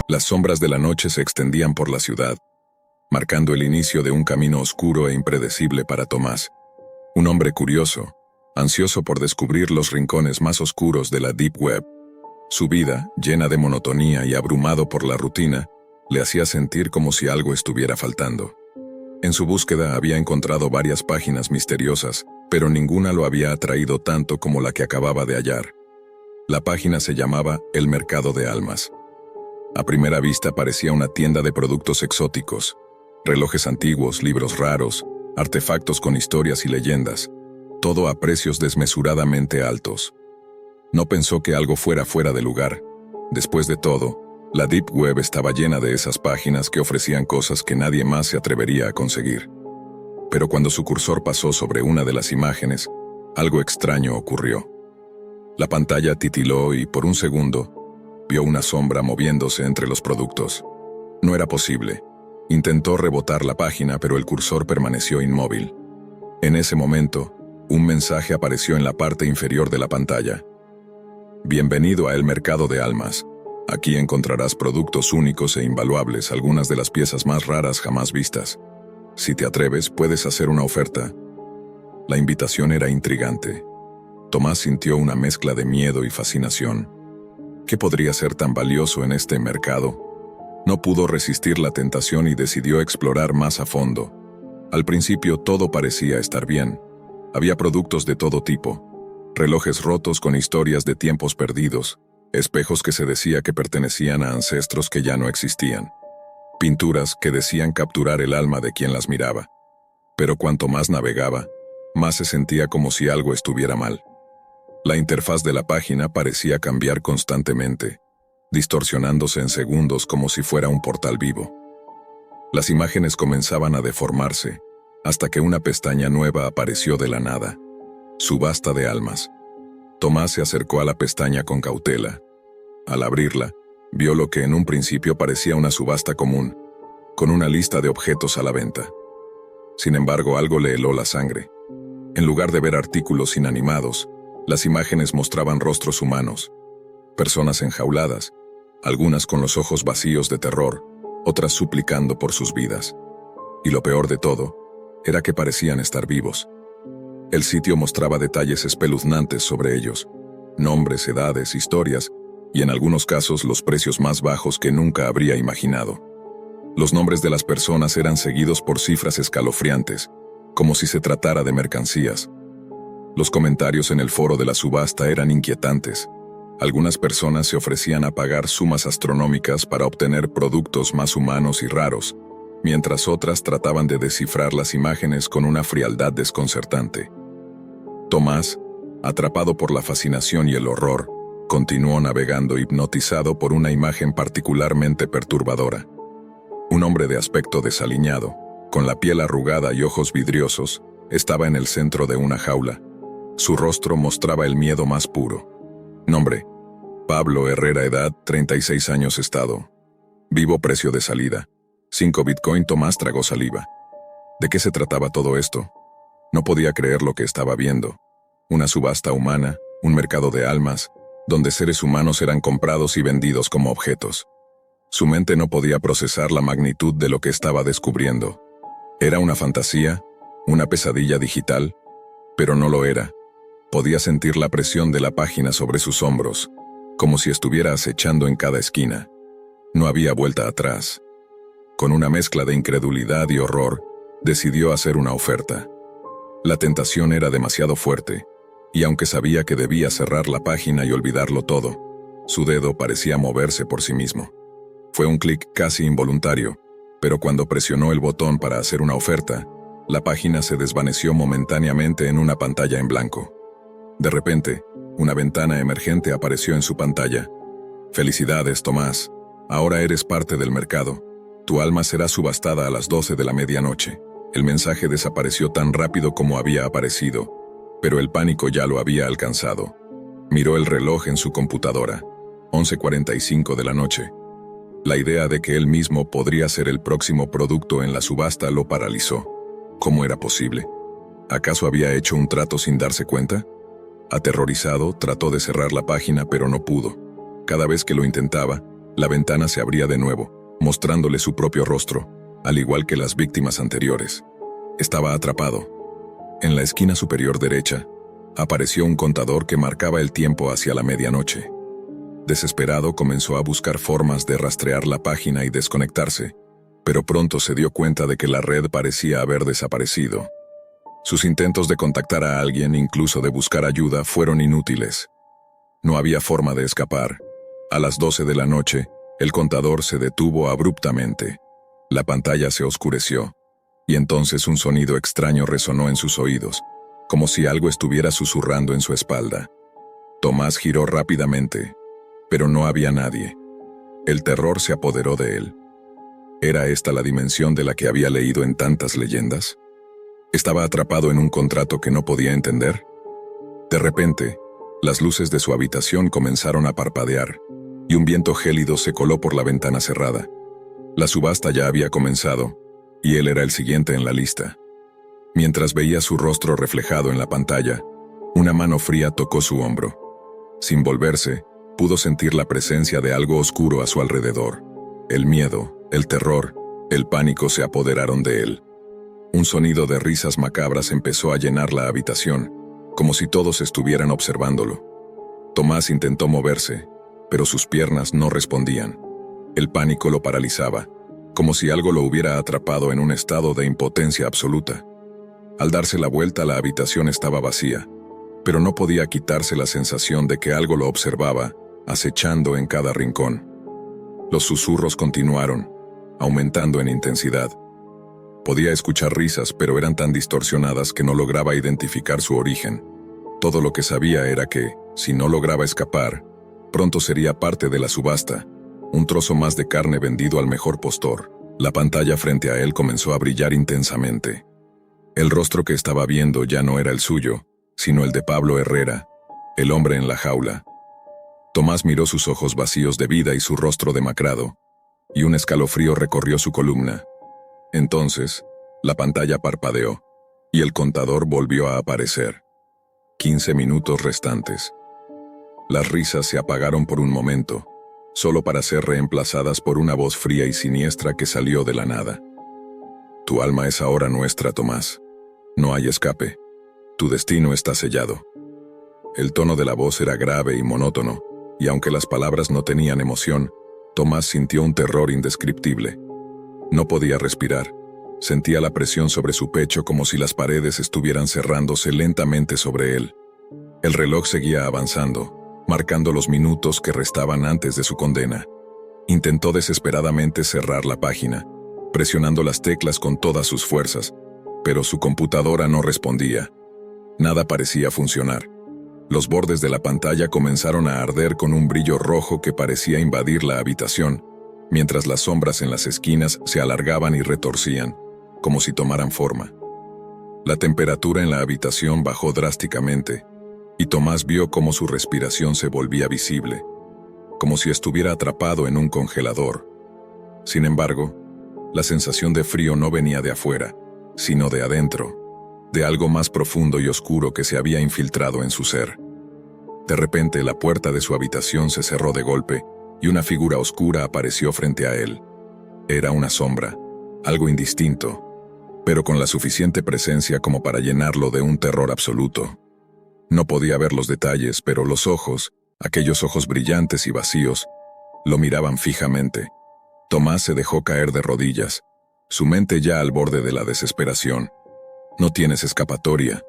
Las sombras de la noche se extendían por la ciudad, marcando el inicio de un camino oscuro e impredecible para Tomás, un hombre curioso, ansioso por descubrir los rincones más oscuros de la Deep Web. Su vida, llena de monotonía y abrumado por la rutina, le hacía sentir como si algo estuviera faltando. En su búsqueda había encontrado varias páginas misteriosas, pero ninguna lo había atraído tanto como la que acababa de hallar. La página se llamaba El Mercado de Almas. A primera vista parecía una tienda de productos exóticos, relojes antiguos, libros raros, artefactos con historias y leyendas, todo a precios desmesuradamente altos. No pensó que algo fuera fuera de lugar. Después de todo, la Deep Web estaba llena de esas páginas que ofrecían cosas que nadie más se atrevería a conseguir. Pero cuando su cursor pasó sobre una de las imágenes, algo extraño ocurrió. La pantalla titiló y, por un segundo, vio una sombra moviéndose entre los productos. No era posible. Intentó rebotar la página, pero el cursor permaneció inmóvil. En ese momento, un mensaje apareció en la parte inferior de la pantalla. Bienvenido a El Mercado de Almas. Aquí encontrarás productos únicos e invaluables, algunas de las piezas más raras jamás vistas. Si te atreves, puedes hacer una oferta. La invitación era intrigante. Tomás sintió una mezcla de miedo y fascinación. ¿Qué podría ser tan valioso en este mercado? No pudo resistir la tentación y decidió explorar más a fondo. Al principio todo parecía estar bien. Había productos de todo tipo. Relojes rotos con historias de tiempos perdidos, espejos que se decía que pertenecían a ancestros que ya no existían, pinturas que decían capturar el alma de quien las miraba. Pero cuanto más navegaba, más se sentía como si algo estuviera mal. La interfaz de la página parecía cambiar constantemente, distorsionándose en segundos como si fuera un portal vivo. Las imágenes comenzaban a deformarse, hasta que una pestaña nueva apareció de la nada. Subasta de almas. Tomás se acercó a la pestaña con cautela. Al abrirla, vio lo que en un principio parecía una subasta común, con una lista de objetos a la venta. Sin embargo, algo le heló la sangre. En lugar de ver artículos inanimados, las imágenes mostraban rostros humanos, personas enjauladas, algunas con los ojos vacíos de terror, otras suplicando por sus vidas. Y lo peor de todo, era que parecían estar vivos. El sitio mostraba detalles espeluznantes sobre ellos, nombres, edades, historias, y en algunos casos los precios más bajos que nunca habría imaginado. Los nombres de las personas eran seguidos por cifras escalofriantes, como si se tratara de mercancías. Los comentarios en el foro de la subasta eran inquietantes. Algunas personas se ofrecían a pagar sumas astronómicas para obtener productos más humanos y raros, mientras otras trataban de descifrar las imágenes con una frialdad desconcertante. Tomás, atrapado por la fascinación y el horror, continuó navegando hipnotizado por una imagen particularmente perturbadora. Un hombre de aspecto desaliñado, con la piel arrugada y ojos vidriosos, estaba en el centro de una jaula. Su rostro mostraba el miedo más puro. Nombre: Pablo Herrera. Edad: 36 años. Estado: vivo. Precio de salida: 5 Bitcoin. Tomás tragó saliva. ¿De qué se trataba todo esto? No podía creer lo que estaba viendo. Una subasta humana, un mercado de almas, donde seres humanos eran comprados y vendidos como objetos. Su mente no podía procesar la magnitud de lo que estaba descubriendo. ¿Era una fantasía? ¿Una pesadilla digital? Pero no lo era. Podía sentir la presión de la página sobre sus hombros, como si estuviera acechando en cada esquina. No había vuelta atrás. Con una mezcla de incredulidad y horror, decidió hacer una oferta. La tentación era demasiado fuerte, y aunque sabía que debía cerrar la página y olvidarlo todo, su dedo parecía moverse por sí mismo. Fue un clic casi involuntario, pero cuando presionó el botón para hacer una oferta, la página se desvaneció momentáneamente en una pantalla en blanco. De repente, una ventana emergente apareció en su pantalla. «Felicidades, Tomás. Ahora eres parte del mercado. Tu alma será subastada a las 12 de la medianoche». El mensaje desapareció tan rápido como había aparecido, pero el pánico ya lo había alcanzado. Miró el reloj en su computadora. 11:45 de la noche. La idea de que él mismo podría ser el próximo producto en la subasta lo paralizó. ¿Cómo era posible? ¿Acaso había hecho un trato sin darse cuenta? Aterrorizado, trató de cerrar la página, pero no pudo. Cada vez que lo intentaba, La ventana se abría de nuevo, mostrándole su propio rostro, al igual que las víctimas anteriores. Estaba atrapado. En la esquina superior derecha, apareció un contador que marcaba el tiempo hacia la medianoche. Desesperado, comenzó a buscar formas de rastrear la página y desconectarse, pero pronto se dio cuenta de que la red parecía haber desaparecido. Sus intentos de contactar a alguien, incluso de buscar ayuda, fueron inútiles. No había forma de escapar. A las 12 de la noche, el contador se detuvo abruptamente. La pantalla se oscureció, y entonces un sonido extraño resonó en sus oídos, como si algo estuviera susurrando en su espalda. Tomás giró rápidamente, pero no había nadie. El terror se apoderó de él. ¿Era esta la dimensión de la que había leído en tantas leyendas? ¿Estaba atrapado en un contrato que no podía entender? De repente, las luces de su habitación comenzaron a parpadear, y un viento gélido se coló por la ventana cerrada. La subasta ya había comenzado, y él era el siguiente en la lista. Mientras veía su rostro reflejado en la pantalla, una mano fría tocó su hombro. Sin volverse, pudo sentir la presencia de algo oscuro a su alrededor. El miedo, el terror, el pánico se apoderaron de él. Un sonido de risas macabras empezó a llenar la habitación, como si todos estuvieran observándolo. Tomás intentó moverse, pero sus piernas no respondían. El pánico lo paralizaba, como si algo lo hubiera atrapado en un estado de impotencia absoluta. Al darse la vuelta, la habitación estaba vacía, pero no podía quitarse la sensación de que algo lo observaba, acechando en cada rincón. Los susurros continuaron, aumentando en intensidad. Podía escuchar risas, pero eran tan distorsionadas que no lograba identificar su origen. Todo lo que sabía era que, si no lograba escapar, pronto sería parte de la subasta, un trozo más de carne vendido al mejor postor. La pantalla frente a él comenzó a brillar intensamente. El rostro que estaba viendo ya no era el suyo, sino el de Pablo Herrera, el hombre en la jaula. Tomás miró sus ojos vacíos de vida y su rostro demacrado, y un escalofrío recorrió su columna. Entonces, la pantalla parpadeó, y el contador volvió a aparecer. 15 minutos restantes. Las risas se apagaron por un momento, solo para ser reemplazadas por una voz fría y siniestra que salió de la nada. Tu alma es ahora nuestra, Tomás. No hay escape. Tu destino está sellado. El tono de la voz era grave y monótono, y aunque las palabras no tenían emoción, Tomás sintió un terror indescriptible. No podía respirar. Sentía la presión sobre su pecho como si las paredes estuvieran cerrándose lentamente sobre él. El reloj seguía avanzando, marcando los minutos que restaban antes de su condena. Intentó desesperadamente cerrar la página, presionando las teclas con todas sus fuerzas, pero su computadora no respondía. Nada parecía funcionar. Los bordes de la pantalla comenzaron a arder con un brillo rojo que parecía invadir la habitación, mientras las sombras en las esquinas se alargaban y retorcían, como si tomaran forma. La temperatura en la habitación bajó drásticamente, y Tomás vio cómo su respiración se volvía visible, como si estuviera atrapado en un congelador. Sin embargo, la sensación de frío no venía de afuera, sino de adentro, de algo más profundo y oscuro que se había infiltrado en su ser. De repente, la puerta de su habitación se cerró de golpe y una figura oscura apareció frente a él. Era una sombra, algo indistinto, pero con la suficiente presencia como para llenarlo de un terror absoluto. No podía ver los detalles, pero los ojos, aquellos ojos brillantes y vacíos, lo miraban fijamente. Tomás se dejó caer de rodillas, su mente ya al borde de la desesperación. «No tienes escapatoria»,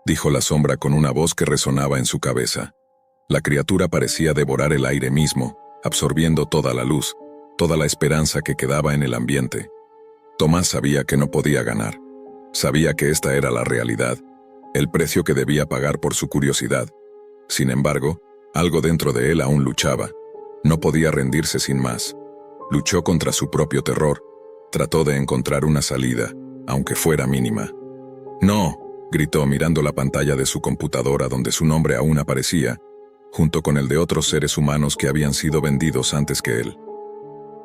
dijo la sombra con una voz que resonaba en su cabeza. La criatura parecía devorar el aire mismo, absorbiendo toda la luz, toda la esperanza que quedaba en el ambiente. Tomás sabía que no podía ganar. Sabía que esta era la realidad, el precio que debía pagar por su curiosidad. Sin embargo, algo dentro de él aún luchaba. No podía rendirse sin más. Luchó contra su propio terror. Trató de encontrar una salida, aunque fuera mínima. «No», gritó mirando la pantalla de su computadora donde su nombre aún aparecía, junto con el de otros seres humanos que habían sido vendidos antes que él.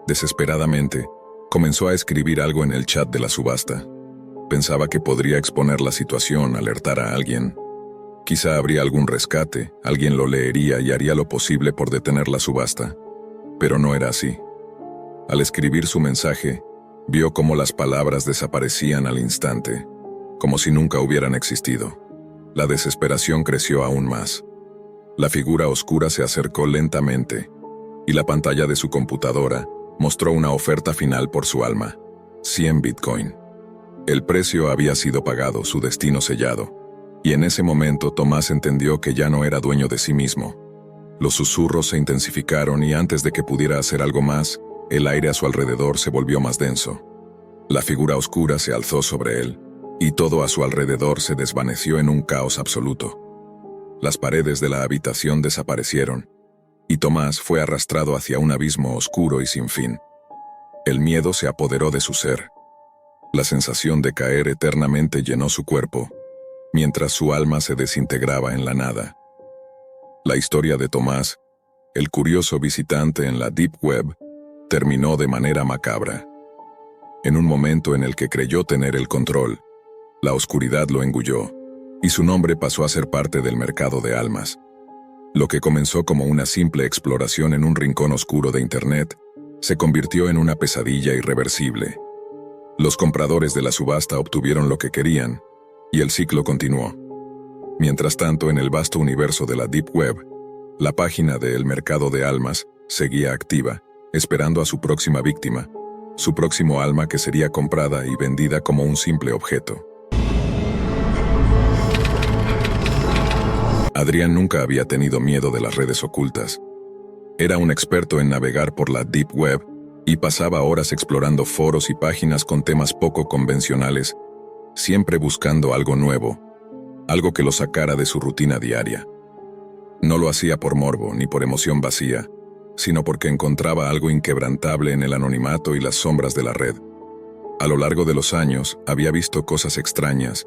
Desesperadamente, comenzó a escribir algo en el chat de la subasta. Pensaba que podría exponer la situación, alertar a alguien. Quizá habría algún rescate, alguien lo leería y haría lo posible por detener la subasta. Pero no era así. Al escribir su mensaje, vio cómo las palabras desaparecían al instante, como si nunca hubieran existido. La desesperación creció aún más. La figura oscura se acercó lentamente, y la pantalla de su computadora mostró una oferta final por su alma: 100 Bitcoin. El precio había sido pagado, su destino sellado, y en ese momento Tomás entendió que ya no era dueño de sí mismo. Los susurros se intensificaron y antes de que pudiera hacer algo más, el aire a su alrededor se volvió más denso. La figura oscura se alzó sobre él, y todo a su alrededor se desvaneció en un caos absoluto. Las paredes de la habitación desaparecieron, y Tomás fue arrastrado hacia un abismo oscuro y sin fin. El miedo se apoderó de su ser. La sensación de caer eternamente llenó su cuerpo, mientras su alma se desintegraba en la nada. La historia de Tomás, el curioso visitante en la Deep Web, terminó de manera macabra. En un momento en el que creyó tener el control, la oscuridad lo engulló, y su nombre pasó a ser parte del mercado de almas. Lo que comenzó como una simple exploración en un rincón oscuro de Internet, se convirtió en una pesadilla irreversible. Los compradores de la subasta obtuvieron lo que querían, y el ciclo continuó. Mientras tanto, en el vasto universo de la Deep Web, la página de El Mercado de Almas seguía activa, esperando a su próxima víctima, su próximo alma que sería comprada y vendida como un simple objeto. Adrián nunca había tenido miedo de las redes ocultas. Era un experto en navegar por la Deep Web y pasaba horas explorando foros y páginas con temas poco convencionales, siempre buscando algo nuevo, algo que lo sacara de su rutina diaria. No lo hacía por morbo ni por emoción vacía, sino porque encontraba algo inquebrantable en el anonimato y las sombras de la red. A lo largo de los años había visto cosas extrañas,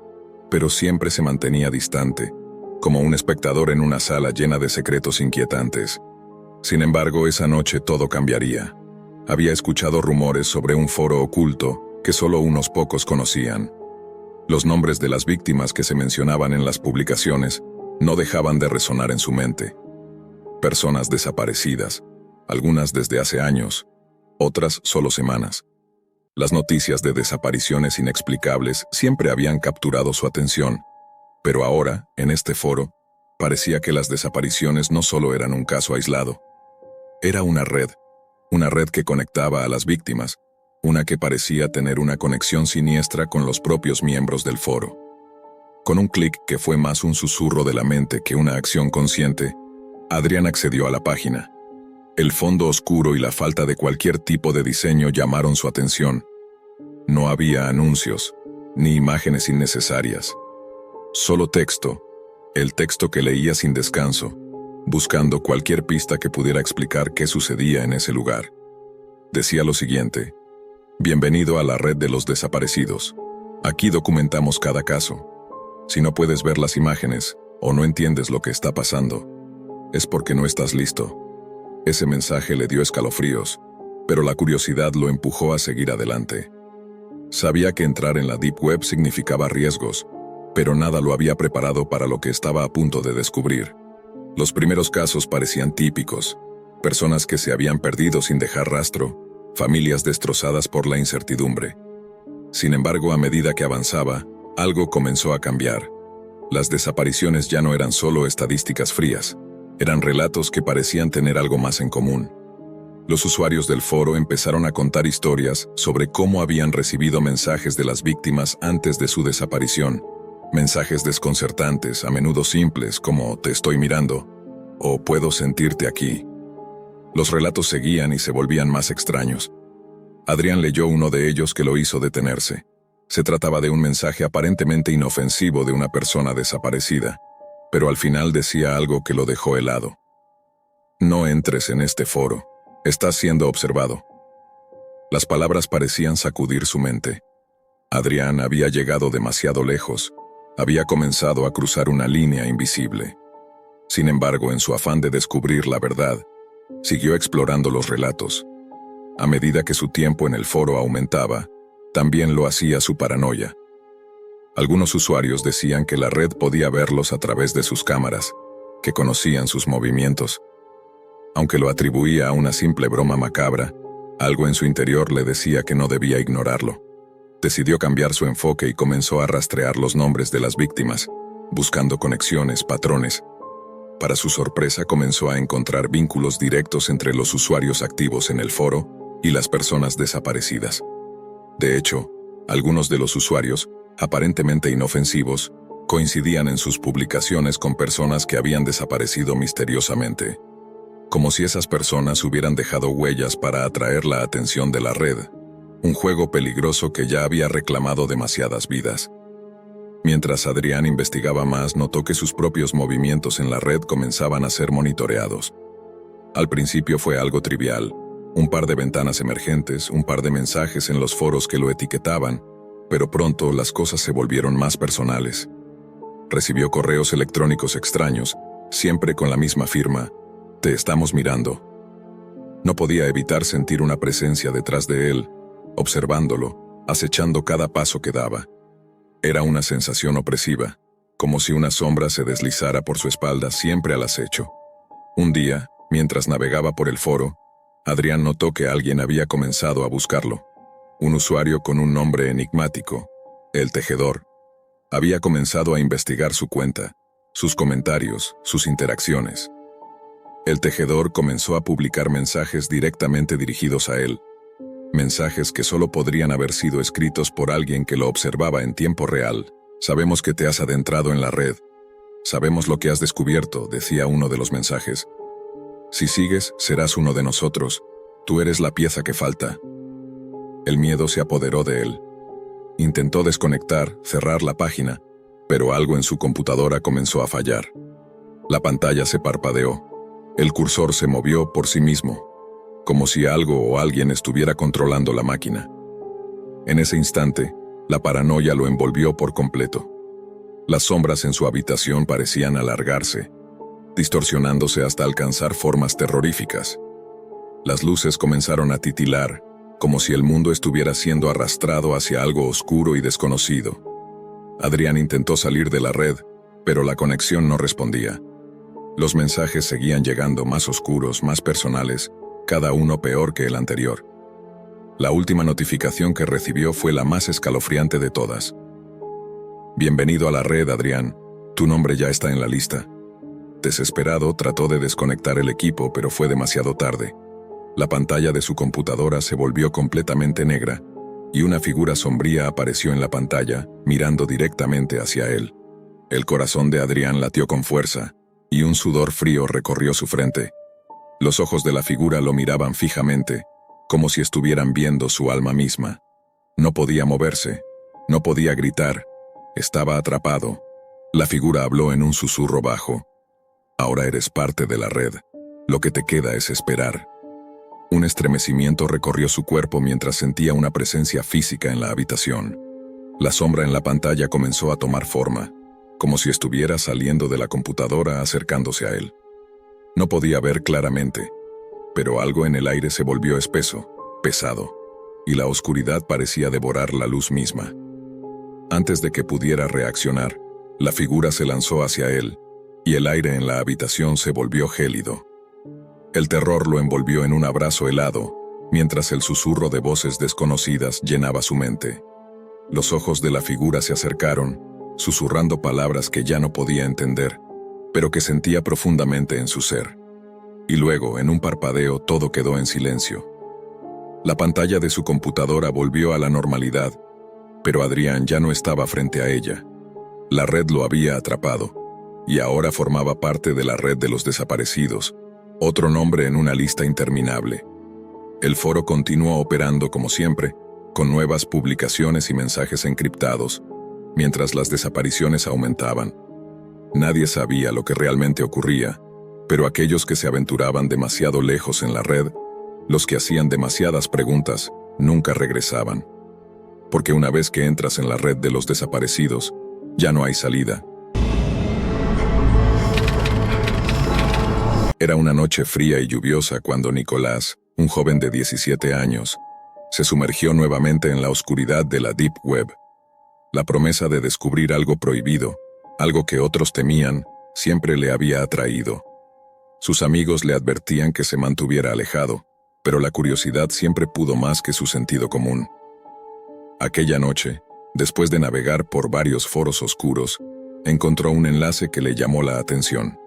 pero siempre se mantenía distante, como un espectador en una sala llena de secretos inquietantes. Sin embargo, esa noche todo cambiaría. Había escuchado rumores sobre un foro oculto que solo unos pocos conocían. Los nombres de las víctimas que se mencionaban en las publicaciones no dejaban de resonar en su mente. Personas desaparecidas, algunas desde hace años, otras solo semanas. Las noticias de desapariciones inexplicables siempre habían capturado su atención, pero ahora, en este foro, parecía que las desapariciones no solo eran un caso aislado. Era una red que conectaba a las víctimas, una que parecía tener una conexión siniestra con los propios miembros del foro. Con un clic que fue más un susurro de la mente que una acción consciente, Adrián accedió a la página. El fondo oscuro y la falta de cualquier tipo de diseño llamaron su atención. No había anuncios, ni imágenes innecesarias. Solo texto, el texto que leía sin descanso, buscando cualquier pista que pudiera explicar qué sucedía en ese lugar. Decía lo siguiente: bienvenido a la red de los desaparecidos. Aquí documentamos cada caso. Si no puedes ver las imágenes, o no entiendes lo que está pasando, es porque no estás listo. Ese mensaje le dio escalofríos, pero la curiosidad lo empujó a seguir adelante. Sabía que entrar en la Deep Web significaba riesgos, pero nada lo había preparado para lo que estaba a punto de descubrir. Los primeros casos parecían típicos: personas que se habían perdido sin dejar rastro, familias destrozadas por la incertidumbre. Sin embargo, a medida que avanzaba, algo comenzó a cambiar. Las desapariciones ya no eran solo estadísticas frías, eran relatos que parecían tener algo más en común. Los usuarios del foro empezaron a contar historias sobre cómo habían recibido mensajes de las víctimas antes de su desaparición. Mensajes desconcertantes, a menudo simples, como «te estoy mirando» o «puedo sentirte aquí». Los relatos seguían y se volvían más extraños. Adrián leyó uno de ellos que lo hizo detenerse. Se trataba de un mensaje aparentemente inofensivo de una persona desaparecida, pero al final decía algo que lo dejó helado. «No entres en este foro. Estás siendo observado». Las palabras parecían sacudir su mente. Adrián había llegado demasiado lejos. Había comenzado a cruzar una línea invisible. Sin embargo, en su afán de descubrir la verdad, siguió explorando los relatos. A medida que su tiempo en el foro aumentaba, también lo hacía su paranoia. Algunos usuarios decían que la red podía verlos a través de sus cámaras, que conocían sus movimientos. Aunque lo atribuía a una simple broma macabra, algo en su interior le decía que no debía ignorarlo. Decidió cambiar su enfoque y comenzó a rastrear los nombres de las víctimas, buscando conexiones, patrones. Para su sorpresa, comenzó a encontrar vínculos directos entre los usuarios activos en el foro y las personas desaparecidas. De hecho, algunos de los usuarios, aparentemente inofensivos, coincidían en sus publicaciones con personas que habían desaparecido misteriosamente, como si esas personas hubieran dejado huellas para atraer la atención de la red, un juego peligroso que ya había reclamado demasiadas vidas. Mientras Adrián investigaba más, notó que sus propios movimientos en la red comenzaban a ser monitoreados. Al principio fue algo trivial, un par de ventanas emergentes, un par de mensajes en los foros que lo etiquetaban, pero pronto las cosas se volvieron más personales. Recibió correos electrónicos extraños, siempre con la misma firma: "Te estamos mirando". No podía evitar sentir una presencia detrás de él, observándolo, acechando cada paso que daba. Era una sensación opresiva, como si una sombra se deslizara por su espalda, siempre al acecho. Un día, mientras navegaba por el foro, Adrián notó que alguien había comenzado a buscarlo. Un usuario con un nombre enigmático, El Tejedor, había comenzado a investigar su cuenta, sus comentarios, sus interacciones. El Tejedor comenzó a publicar mensajes directamente dirigidos a él, mensajes que solo podrían haber sido escritos por alguien que lo observaba en tiempo real. "Sabemos que te has adentrado en la red. Sabemos lo que has descubierto", decía uno de los mensajes. "Si sigues, serás uno de nosotros. Tú eres la pieza que falta". El miedo se apoderó de él. Intentó desconectar, cerrar la página, pero algo en su computadora comenzó a fallar. La pantalla se parpadeó. El cursor se movió por sí mismo, como si algo o alguien estuviera controlando la máquina. En ese instante, la paranoia lo envolvió por completo. Las sombras en su habitación parecían alargarse, distorsionándose hasta alcanzar formas terroríficas. Las luces comenzaron a titilar, como si el mundo estuviera siendo arrastrado hacia algo oscuro y desconocido. Adrián intentó salir de la red, pero la conexión no respondía. Los mensajes seguían llegando, más oscuros, más personales, cada uno peor que el anterior. La última notificación que recibió fue la más escalofriante de todas. "Bienvenido a la red, Adrián. Tu nombre ya está en la lista". Desesperado, trató de desconectar el equipo, pero fue demasiado tarde. La pantalla de su computadora se volvió completamente negra, y una figura sombría apareció en la pantalla, mirando directamente hacia él. El corazón de Adrián latió con fuerza, y un sudor frío recorrió su frente. Los ojos de la figura lo miraban fijamente, como si estuvieran viendo su alma misma. No podía moverse, no podía gritar, estaba atrapado. La figura habló en un susurro bajo: "Ahora eres parte de la red. Lo que te queda es esperar". Un estremecimiento recorrió su cuerpo mientras sentía una presencia física en la habitación. La sombra en la pantalla comenzó a tomar forma, como si estuviera saliendo de la computadora acercándose a él. No podía ver claramente, pero algo en el aire se volvió espeso, pesado, y la oscuridad parecía devorar la luz misma. Antes de que pudiera reaccionar, la figura se lanzó hacia él, y el aire en la habitación se volvió gélido. El terror lo envolvió en un abrazo helado, mientras el susurro de voces desconocidas llenaba su mente. Los ojos de la figura se acercaron, susurrando palabras que ya no podía entender, pero que sentía profundamente en su ser. Y luego, en un parpadeo, todo quedó en silencio. La pantalla de su computadora volvió a la normalidad, pero Adrián ya no estaba frente a ella. La red lo había atrapado, y ahora formaba parte de la red de los desaparecidos, otro nombre en una lista interminable. El foro continuó operando como siempre, con nuevas publicaciones y mensajes encriptados, mientras las desapariciones aumentaban. Nadie sabía lo que realmente ocurría, pero aquellos que se aventuraban demasiado lejos en la red, los que hacían demasiadas preguntas, nunca regresaban. Porque una vez que entras en la red de los desaparecidos, ya no hay salida. Era una noche fría y lluviosa cuando Nicolás, un joven de 17 años, se sumergió nuevamente en la oscuridad de la Deep Web. La promesa de descubrir algo prohibido, algo que otros temían, siempre le había atraído. Sus amigos le advertían que se mantuviera alejado, pero la curiosidad siempre pudo más que su sentido común. Aquella noche, después de navegar por varios foros oscuros, encontró un enlace que le llamó la atención.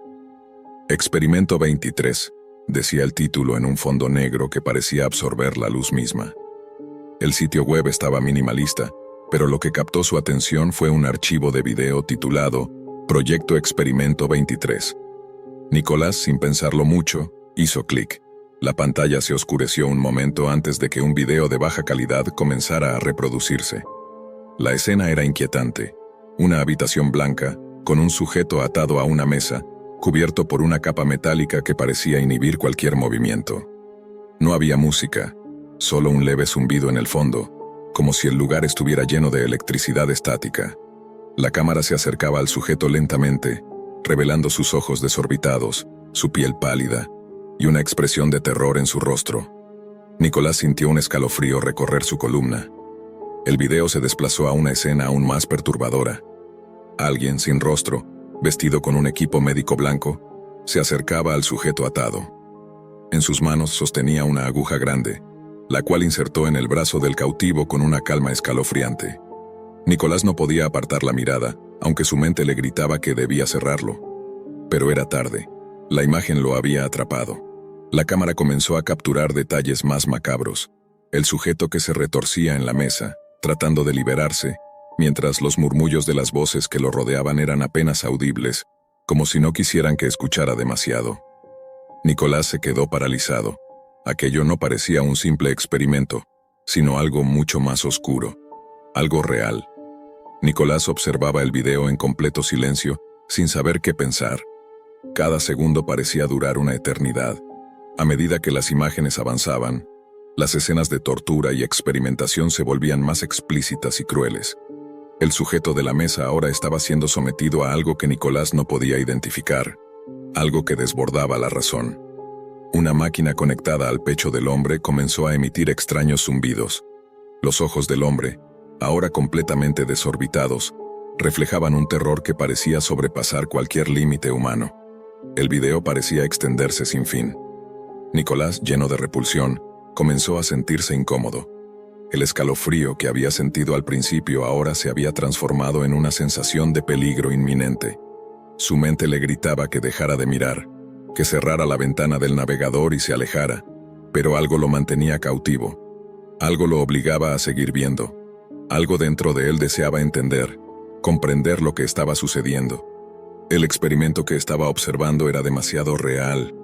Experimento 23, decía el título en un fondo negro que parecía absorber la luz misma. El sitio web estaba minimalista, pero lo que captó su atención fue un archivo de video titulado Proyecto Experimento 23. Nicolás, sin pensarlo mucho, hizo clic. La pantalla se oscureció un momento antes de que un video de baja calidad comenzara a reproducirse. La escena era inquietante. Una habitación blanca, con un sujeto atado a una mesa, cubierto por una capa metálica que parecía inhibir cualquier movimiento. No había música, solo un leve zumbido en el fondo, como si el lugar estuviera lleno de electricidad estática. La cámara se acercaba al sujeto lentamente, revelando sus ojos desorbitados, su piel pálida, y una expresión de terror en su rostro. Nicolás sintió un escalofrío recorrer su columna. El video se desplazó a una escena aún más perturbadora. Alguien sin rostro, vestido con un equipo médico blanco, se acercaba al sujeto atado. En sus manos sostenía una aguja grande, la cual insertó en el brazo del cautivo con una calma escalofriante. Nicolás no podía apartar la mirada, aunque su mente le gritaba que debía cerrarlo. Pero era tarde. La imagen lo había atrapado. La cámara comenzó a capturar detalles más macabros. El sujeto que se retorcía en la mesa, tratando de liberarse, mientras los murmullos de las voces que lo rodeaban eran apenas audibles, como si no quisieran que escuchara demasiado. Nicolás se quedó paralizado. Aquello no parecía un simple experimento, sino algo mucho más oscuro, algo real. Nicolás observaba el video en completo silencio, sin saber qué pensar. Cada segundo parecía durar una eternidad. A medida que las imágenes avanzaban, las escenas de tortura y experimentación se volvían más explícitas y crueles. El sujeto de la mesa ahora estaba siendo sometido a algo que Nicolás no podía identificar, algo que desbordaba la razón. Una máquina conectada al pecho del hombre comenzó a emitir extraños zumbidos. Los ojos del hombre, ahora completamente desorbitados, reflejaban un terror que parecía sobrepasar cualquier límite humano. El video parecía extenderse sin fin. Nicolás, lleno de repulsión, comenzó a sentirse incómodo. El escalofrío que había sentido al principio ahora se había transformado en una sensación de peligro inminente. Su mente le gritaba que dejara de mirar, que cerrara la ventana del navegador y se alejara, pero algo lo mantenía cautivo. Algo lo obligaba a seguir viendo. Algo dentro de él deseaba entender, comprender lo que estaba sucediendo. El experimento que estaba observando era demasiado real,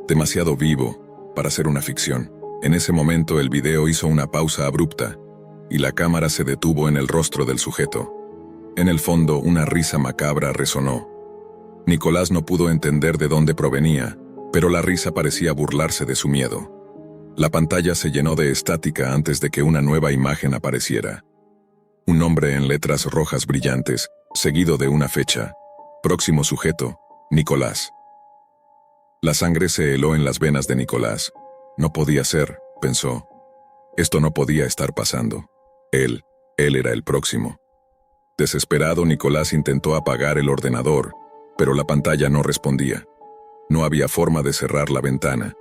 demasiado vivo, para ser una ficción. En ese momento el video hizo una pausa abrupta, y la cámara se detuvo en el rostro del sujeto. En el fondo, una risa macabra resonó. Nicolás no pudo entender de dónde provenía, pero la risa parecía burlarse de su miedo. La pantalla se llenó de estática antes de que una nueva imagen apareciera. Un nombre en letras rojas brillantes, seguido de una fecha. Próximo sujeto, Nicolás. La sangre se heló en las venas de Nicolás. No podía ser, pensó. Esto no podía estar pasando. Él era el próximo. Desesperado, Nicolás intentó apagar el ordenador, pero la pantalla no respondía. No había forma de cerrar la ventana.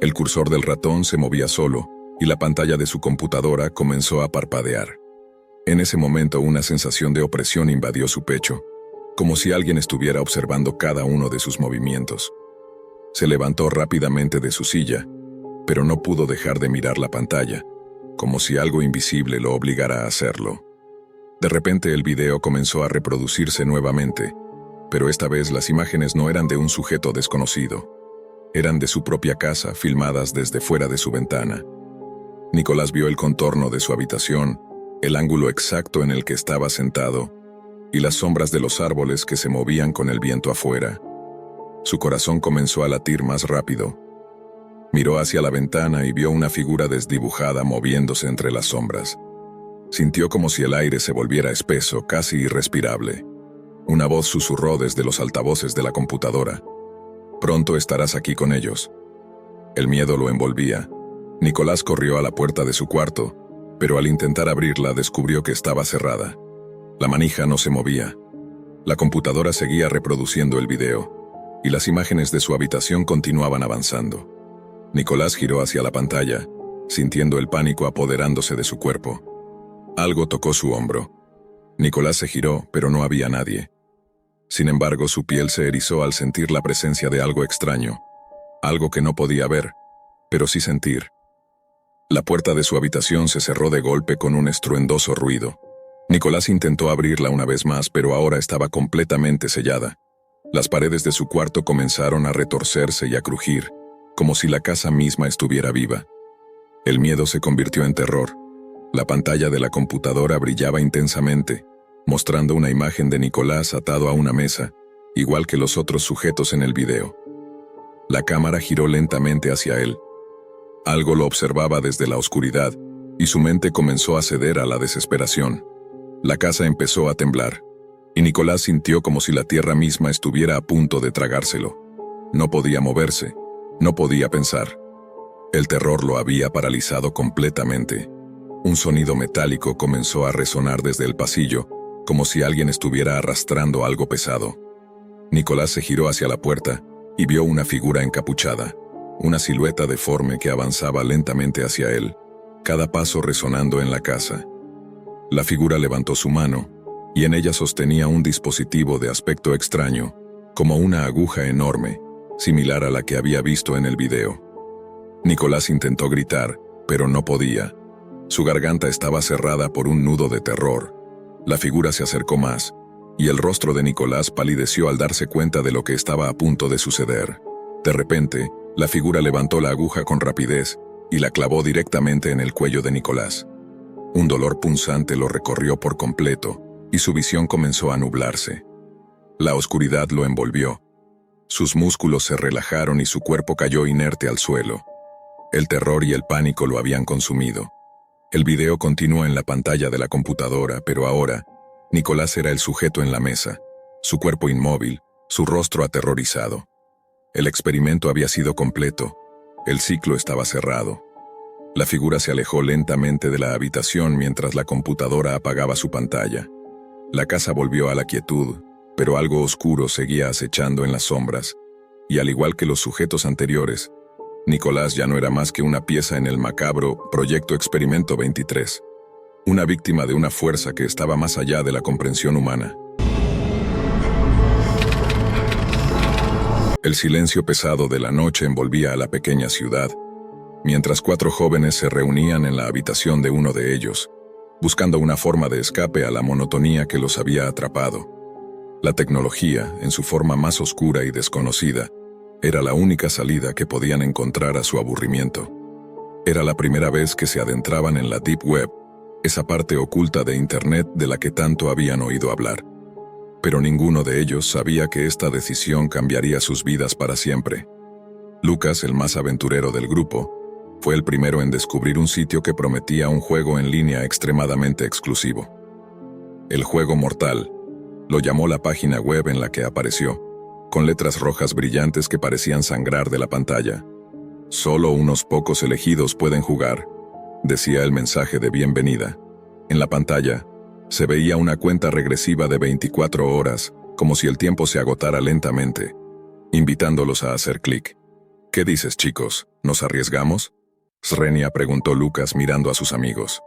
El cursor del ratón se movía solo, y la pantalla de su computadora comenzó a parpadear. En ese momento una sensación de opresión invadió su pecho, como si alguien estuviera observando cada uno de sus movimientos. Se levantó rápidamente de su silla, pero no pudo dejar de mirar la pantalla, como si algo invisible lo obligara a hacerlo. De repente el video comenzó a reproducirse nuevamente, pero esta vez las imágenes no eran de un sujeto desconocido. Eran de su propia casa, filmadas desde fuera de su ventana. Nicolás vio el contorno de su habitación, el ángulo exacto en el que estaba sentado, y las sombras de los árboles que se movían con el viento afuera. Su corazón comenzó a latir más rápido. Miró hacia la ventana y vio una figura desdibujada moviéndose entre las sombras. Sintió como si el aire se volviera espeso, casi irrespirable. Una voz susurró desde los altavoces de la computadora. «Pronto estarás aquí con ellos». El miedo lo envolvía. Nicolás corrió a la puerta de su cuarto, pero al intentar abrirla descubrió que estaba cerrada. La manija no se movía. La computadora seguía reproduciendo el video. y las imágenes de su habitación continuaban avanzando. Nicolás giró hacia la pantalla, sintiendo el pánico apoderándose de su cuerpo. Algo tocó su hombro. Nicolás se giró, pero no había nadie. Sin embargo, su piel se erizó al sentir la presencia de algo extraño, algo que no podía ver, pero sí sentir. La puerta de su habitación se cerró de golpe con un estruendoso ruido. Nicolás intentó abrirla una vez más, pero ahora estaba completamente sellada. Las paredes de su cuarto comenzaron a retorcerse y a crujir, como si la casa misma estuviera viva. El miedo se convirtió en terror. La pantalla de la computadora brillaba intensamente, mostrando una imagen de Nicolás atado a una mesa, igual que los otros sujetos en el video. La cámara giró lentamente hacia él. Algo lo observaba desde la oscuridad, y su mente comenzó a ceder a la desesperación. La casa empezó a temblar, y Nicolás sintió como si la tierra misma estuviera a punto de tragárselo. No podía moverse, no podía pensar. El terror lo había paralizado completamente. Un sonido metálico comenzó a resonar desde el pasillo, como si alguien estuviera arrastrando algo pesado. Nicolás se giró hacia la puerta y vio una figura encapuchada, una silueta deforme que avanzaba lentamente hacia él, cada paso resonando en la casa. La figura levantó su mano, y en ella sostenía un dispositivo de aspecto extraño, como una aguja enorme, similar a la que había visto en el video. Nicolás intentó gritar, pero no podía. Su garganta estaba cerrada por un nudo de terror. La figura se acercó más, y el rostro de Nicolás palideció al darse cuenta de lo que estaba a punto de suceder. De repente, la figura levantó la aguja con rapidez y la clavó directamente en el cuello de Nicolás. Un dolor punzante lo recorrió por completo, y su visión comenzó a nublarse. La oscuridad lo envolvió. Sus músculos se relajaron y su cuerpo cayó inerte al suelo. El terror y el pánico lo habían consumido. El video continuó en la pantalla de la computadora, pero ahora, Nicolás era el sujeto en la mesa, su cuerpo inmóvil, su rostro aterrorizado. El experimento había sido completo. El ciclo estaba cerrado. La figura se alejó lentamente de la habitación mientras la computadora apagaba su pantalla. La casa volvió a la quietud, pero algo oscuro seguía acechando en las sombras, y al igual que los sujetos anteriores, Nicolás ya no era más que una pieza en el macabro Proyecto Experimento 23, una víctima de una fuerza que estaba más allá de la comprensión humana. El silencio pesado de la noche envolvía a la pequeña ciudad, mientras 4 jóvenes se reunían en la habitación de uno de ellos, buscando una forma de escape a la monotonía que los había atrapado. La tecnología, en su forma más oscura y desconocida, era la única salida que podían encontrar a su aburrimiento. Era la primera vez que se adentraban en la Deep Web, esa parte oculta de Internet de la que tanto habían oído hablar. Pero ninguno de ellos sabía que esta decisión cambiaría sus vidas para siempre. Lucas, el más aventurero del grupo, fue el primero en descubrir un sitio que prometía un juego en línea extremadamente exclusivo. El juego mortal, lo llamó la página web en la que apareció, con letras rojas brillantes que parecían sangrar de la pantalla. Solo unos pocos elegidos pueden jugar, decía el mensaje de bienvenida. En la pantalla, se veía una cuenta regresiva de 24 horas, como si el tiempo se agotara lentamente, invitándolos a hacer clic. ¿Qué dices, chicos? ¿Nos arriesgamos? Srenia preguntó Lucas mirando a sus amigos.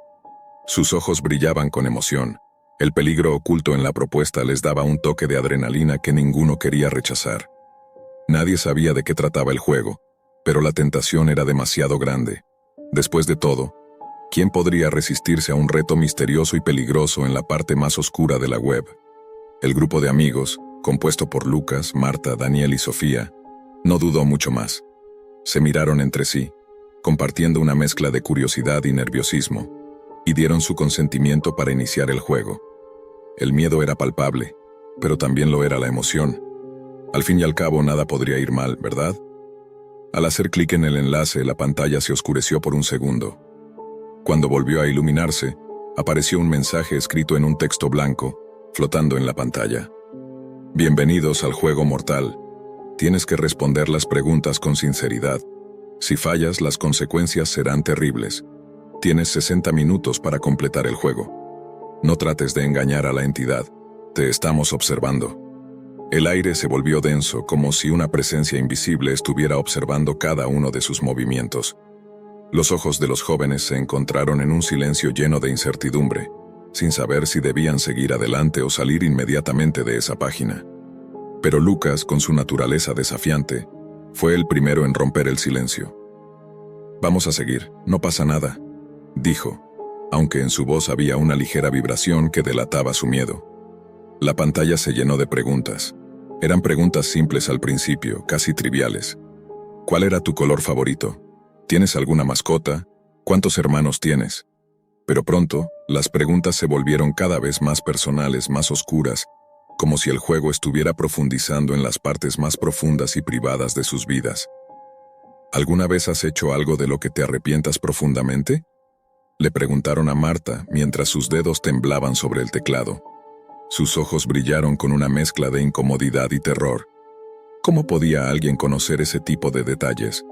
Sus ojos brillaban con emoción. El peligro oculto en la propuesta les daba un toque de adrenalina que ninguno quería rechazar. Nadie sabía de qué trataba el juego, pero la tentación era demasiado grande. Después de todo, ¿quién podría resistirse a un reto misterioso y peligroso en la parte más oscura de la web? El grupo de amigos, compuesto por Lucas, Marta, Daniel y Sofía, no dudó mucho más. Se miraron entre sí, compartiendo una mezcla de curiosidad y nerviosismo, y dieron su consentimiento para iniciar el juego. El miedo era palpable, pero también lo era la emoción. Al fin y al cabo nada podría ir mal, ¿verdad? Al hacer clic en el enlace, la pantalla se oscureció por un segundo. Cuando volvió a iluminarse, apareció un mensaje escrito en un texto blanco, flotando en la pantalla. Bienvenidos al juego mortal. Tienes que responder las preguntas con sinceridad. Si fallas, las consecuencias serán terribles. Tienes 60 minutos para completar el juego. No trates de engañar a la entidad. Te estamos observando. El aire se volvió denso, como si una presencia invisible estuviera observando cada uno de sus movimientos. Los ojos de los jóvenes se encontraron en un silencio lleno de incertidumbre, sin saber si debían seguir adelante o salir inmediatamente de esa página. Pero Lucas, con su naturaleza desafiante, fue el primero en romper el silencio. «Vamos a seguir, no pasa nada», dijo, aunque en su voz había una ligera vibración que delataba su miedo. La pantalla se llenó de preguntas. Eran preguntas simples al principio, casi triviales. ¿Cuál era tu color favorito? ¿Tienes alguna mascota? ¿Cuántos hermanos tienes? Pero pronto, las preguntas se volvieron cada vez más personales, más oscuras, como si el juego estuviera profundizando en las partes más profundas y privadas de sus vidas. ¿Alguna vez has hecho algo de lo que te arrepientas profundamente?, le preguntaron a Marta mientras sus dedos temblaban sobre el teclado. Sus ojos brillaron con una mezcla de incomodidad y terror. ¿Cómo podía alguien conocer ese tipo de detalles?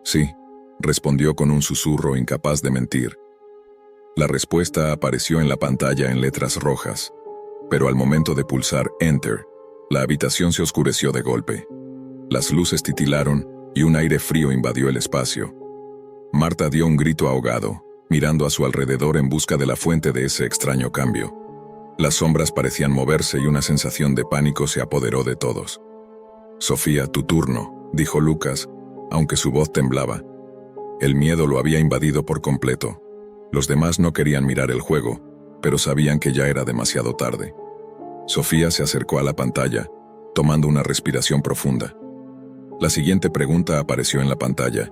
Sí, respondió con un susurro incapaz de mentir. La respuesta apareció en la pantalla en letras rojas, pero al momento de pulsar Enter, la habitación se oscureció de golpe. Las luces titilaron y un aire frío invadió el espacio. Marta dio un grito ahogado, mirando a su alrededor en busca de la fuente de ese extraño cambio. Las sombras parecían moverse y una sensación de pánico se apoderó de todos. «Sofía, tu turno», dijo Lucas, aunque su voz temblaba. El miedo lo había invadido por completo. Los demás no querían mirar el juego, pero sabían que ya era demasiado tarde. Sofía se acercó a la pantalla, tomando una respiración profunda. La siguiente pregunta apareció en la pantalla.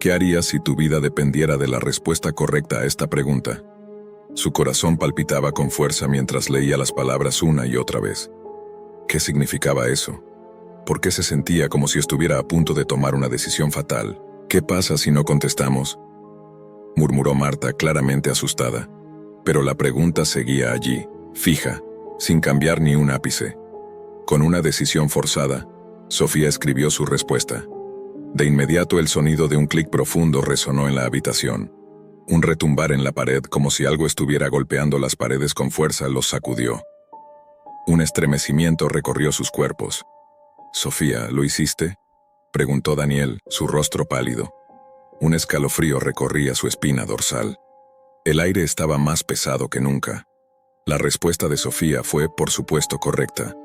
¿Qué harías si tu vida dependiera de la respuesta correcta a esta pregunta? Su corazón palpitaba con fuerza mientras leía las palabras una y otra vez. ¿Qué significaba eso? ¿Por qué se sentía como si estuviera a punto de tomar una decisión fatal? ¿Qué pasa si no contestamos?, murmuró Marta, claramente asustada. Pero la pregunta seguía allí, fija, sin cambiar ni un ápice. Con una decisión forzada, Sofía escribió su respuesta. De inmediato el sonido de un clic profundo resonó en la habitación. Un retumbar en la pared como si algo estuviera golpeando las paredes con fuerza los sacudió. Un estremecimiento recorrió sus cuerpos. «Sofía, ¿lo hiciste?», preguntó Daniel, su rostro pálido. Un escalofrío recorría su espina dorsal. El aire estaba más pesado que nunca. La respuesta de Sofía fue, por supuesto, correcta.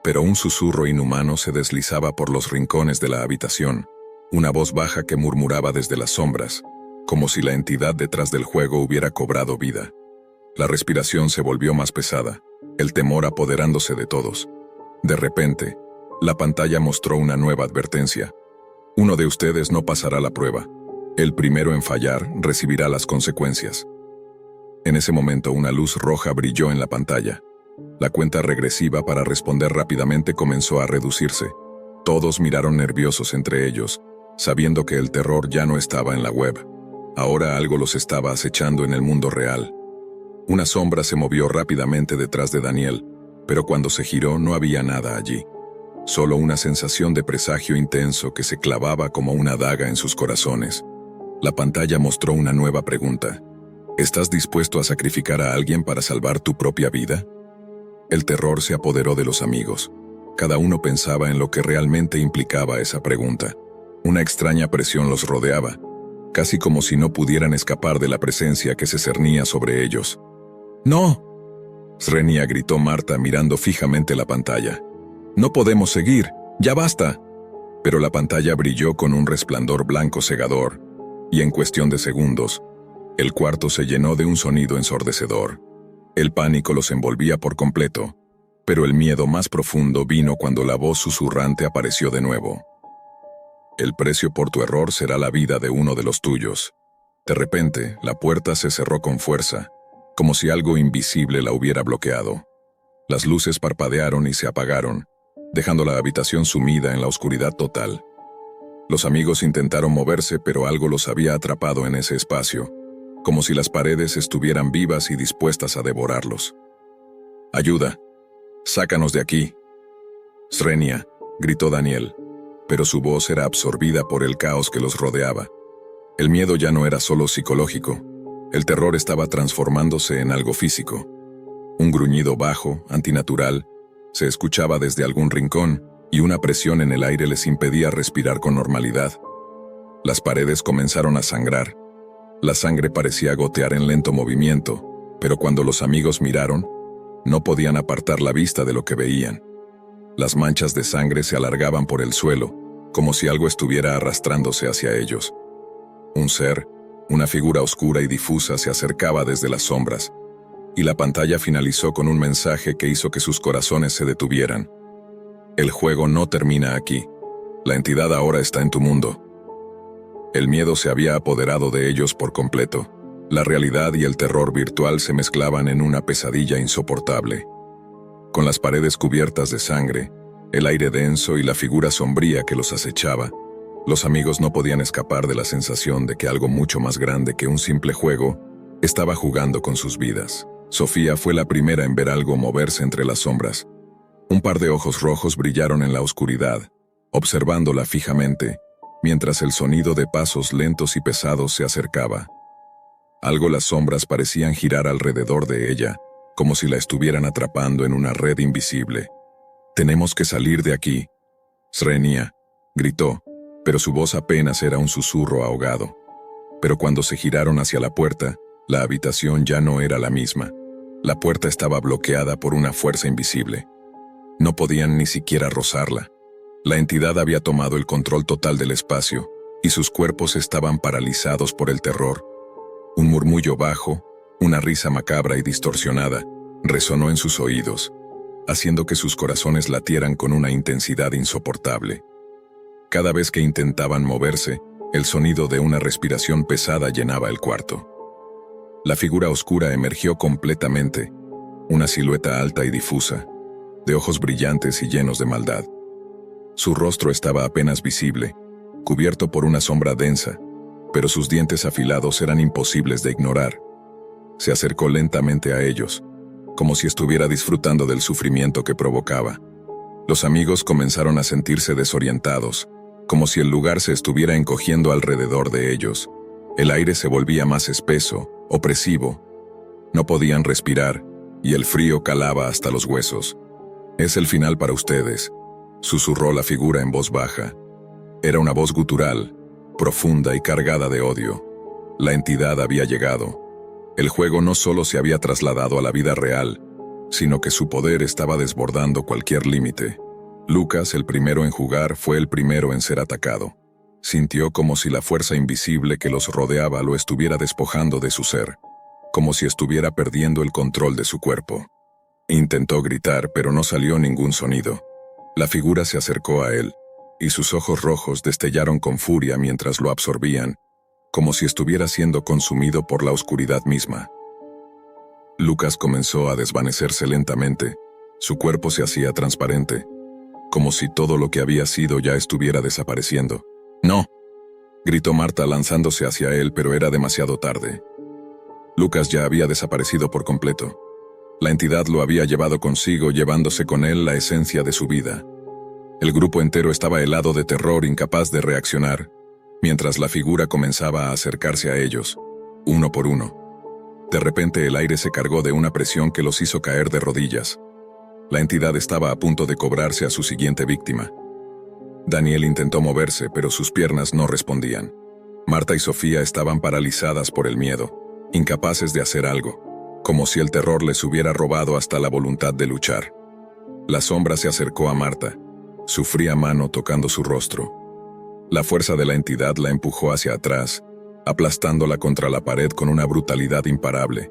Pero un susurro inhumano se deslizaba por los rincones de la habitación, una voz baja que murmuraba desde las sombras, como si la entidad detrás del juego hubiera cobrado vida. La respiración se volvió más pesada, el temor apoderándose de todos. De repente, la pantalla mostró una nueva advertencia. Uno de ustedes no pasará la prueba. El primero en fallar recibirá las consecuencias. En ese momento una luz roja brilló en la pantalla. La cuenta regresiva para responder rápidamente comenzó a reducirse. Todos miraron nerviosos entre ellos, sabiendo que el terror ya no estaba en la web. Ahora algo los estaba acechando en el mundo real. Una sombra se movió rápidamente detrás de Daniel, pero cuando se giró no había nada allí. Solo una sensación de presagio intenso que se clavaba como una daga en sus corazones. La pantalla mostró una nueva pregunta. ¿Estás dispuesto a sacrificar a alguien para salvar tu propia vida? El terror se apoderó de los amigos. Cada uno pensaba en lo que realmente implicaba esa pregunta. Una extraña presión los rodeaba, casi como si no pudieran escapar de la presencia que se cernía sobre ellos. «¡No!», Srenia gritó Marta mirando fijamente la pantalla. «No podemos seguir, ya basta». Pero la pantalla brilló con un resplandor blanco cegador, y en cuestión de segundos, el cuarto se llenó de un sonido ensordecedor. El pánico los envolvía por completo, pero el miedo más profundo vino cuando la voz susurrante apareció de nuevo. «El precio por tu error será la vida de uno de los tuyos». De repente, la puerta se cerró con fuerza, como si algo invisible la hubiera bloqueado. Las luces parpadearon y se apagaron, dejando la habitación sumida en la oscuridad total. Los amigos intentaron moverse, pero algo los había atrapado en ese espacio, como si las paredes estuvieran vivas y dispuestas a devorarlos. «¡Ayuda! ¡Sácanos de aquí!», «Srenia», gritó Daniel, pero su voz era absorbida por el caos que los rodeaba. El miedo ya no era solo psicológico, el terror estaba transformándose en algo físico. Un gruñido bajo, antinatural, Se escuchaba desde algún rincón, y una presión en el aire les impedía respirar con normalidad. Las paredes comenzaron a sangrar. La sangre parecía gotear en lento movimiento, pero cuando los amigos miraron, no podían apartar la vista de lo que veían. Las manchas de sangre se alargaban por el suelo, como si algo estuviera arrastrándose hacia ellos. Un ser, una figura oscura y difusa se acercaba desde las sombras, y la pantalla finalizó con un mensaje que hizo que sus corazones se detuvieran. El juego no termina aquí. La entidad ahora está en tu mundo. El miedo se había apoderado de ellos por completo. La realidad y el terror virtual se mezclaban en una pesadilla insoportable. Con las paredes cubiertas de sangre, el aire denso y la figura sombría que los acechaba, los amigos no podían escapar de la sensación de que algo mucho más grande que un simple juego estaba jugando con sus vidas. Sofía fue la primera en ver algo moverse entre las sombras. Un par de ojos rojos brillaron en la oscuridad, observándola fijamente, mientras el sonido de pasos lentos y pesados se acercaba. Algo las sombras parecían girar alrededor de ella, como si la estuvieran atrapando en una red invisible. «Tenemos que salir de aquí», Srenia gritó, pero su voz apenas era un susurro ahogado. Pero cuando se giraron hacia la puerta, la habitación ya no era la misma. La puerta estaba bloqueada por una fuerza invisible. No podían ni siquiera rozarla. La entidad había tomado el control total del espacio, y sus cuerpos estaban paralizados por el terror. Un murmullo bajo, una risa macabra y distorsionada, resonó en sus oídos, haciendo que sus corazones latieran con una intensidad insoportable. Cada vez que intentaban moverse, el sonido de una respiración pesada llenaba el cuarto. La figura oscura emergió completamente, una silueta alta y difusa, de ojos brillantes y llenos de maldad. Su rostro estaba apenas visible, cubierto por una sombra densa, pero sus dientes afilados eran imposibles de ignorar. Se acercó lentamente a ellos, como si estuviera disfrutando del sufrimiento que provocaba. Los amigos comenzaron a sentirse desorientados, como si el lugar se estuviera encogiendo alrededor de ellos. El aire se volvía más espeso, opresivo. No podían respirar, y el frío calaba hasta los huesos. «Es el final para ustedes», susurró la figura en voz baja. Era una voz gutural, profunda y cargada de odio. La entidad había llegado. El juego no solo se había trasladado a la vida real, sino que su poder estaba desbordando cualquier límite. Lucas, el primero en jugar, fue el primero en ser atacado. Sintió como si la fuerza invisible que los rodeaba lo estuviera despojando de su ser, como si estuviera perdiendo el control de su cuerpo. Intentó gritar, pero no salió ningún sonido. La figura se acercó a él, y sus ojos rojos destellaron con furia mientras lo absorbían, como si estuviera siendo consumido por la oscuridad misma. Lucas comenzó a desvanecerse lentamente, su cuerpo se hacía transparente, como si todo lo que había sido ya estuviera desapareciendo. «¡No!», gritó Marta lanzándose hacia él, pero era demasiado tarde. Lucas ya había desaparecido por completo. La entidad lo había llevado consigo, llevándose con él la esencia de su vida. El grupo entero estaba helado de terror, incapaz de reaccionar, mientras la figura comenzaba a acercarse a ellos, uno por uno. De repente el aire se cargó de una presión que los hizo caer de rodillas. La entidad estaba a punto de cobrarse a su siguiente víctima. Daniel intentó moverse, pero sus piernas no respondían. Marta y Sofía estaban paralizadas por el miedo, incapaces de hacer algo, como si el terror les hubiera robado hasta la voluntad de luchar. La sombra se acercó a Marta, su fría mano tocando su rostro. La fuerza de la entidad la empujó hacia atrás, aplastándola contra la pared con una brutalidad imparable.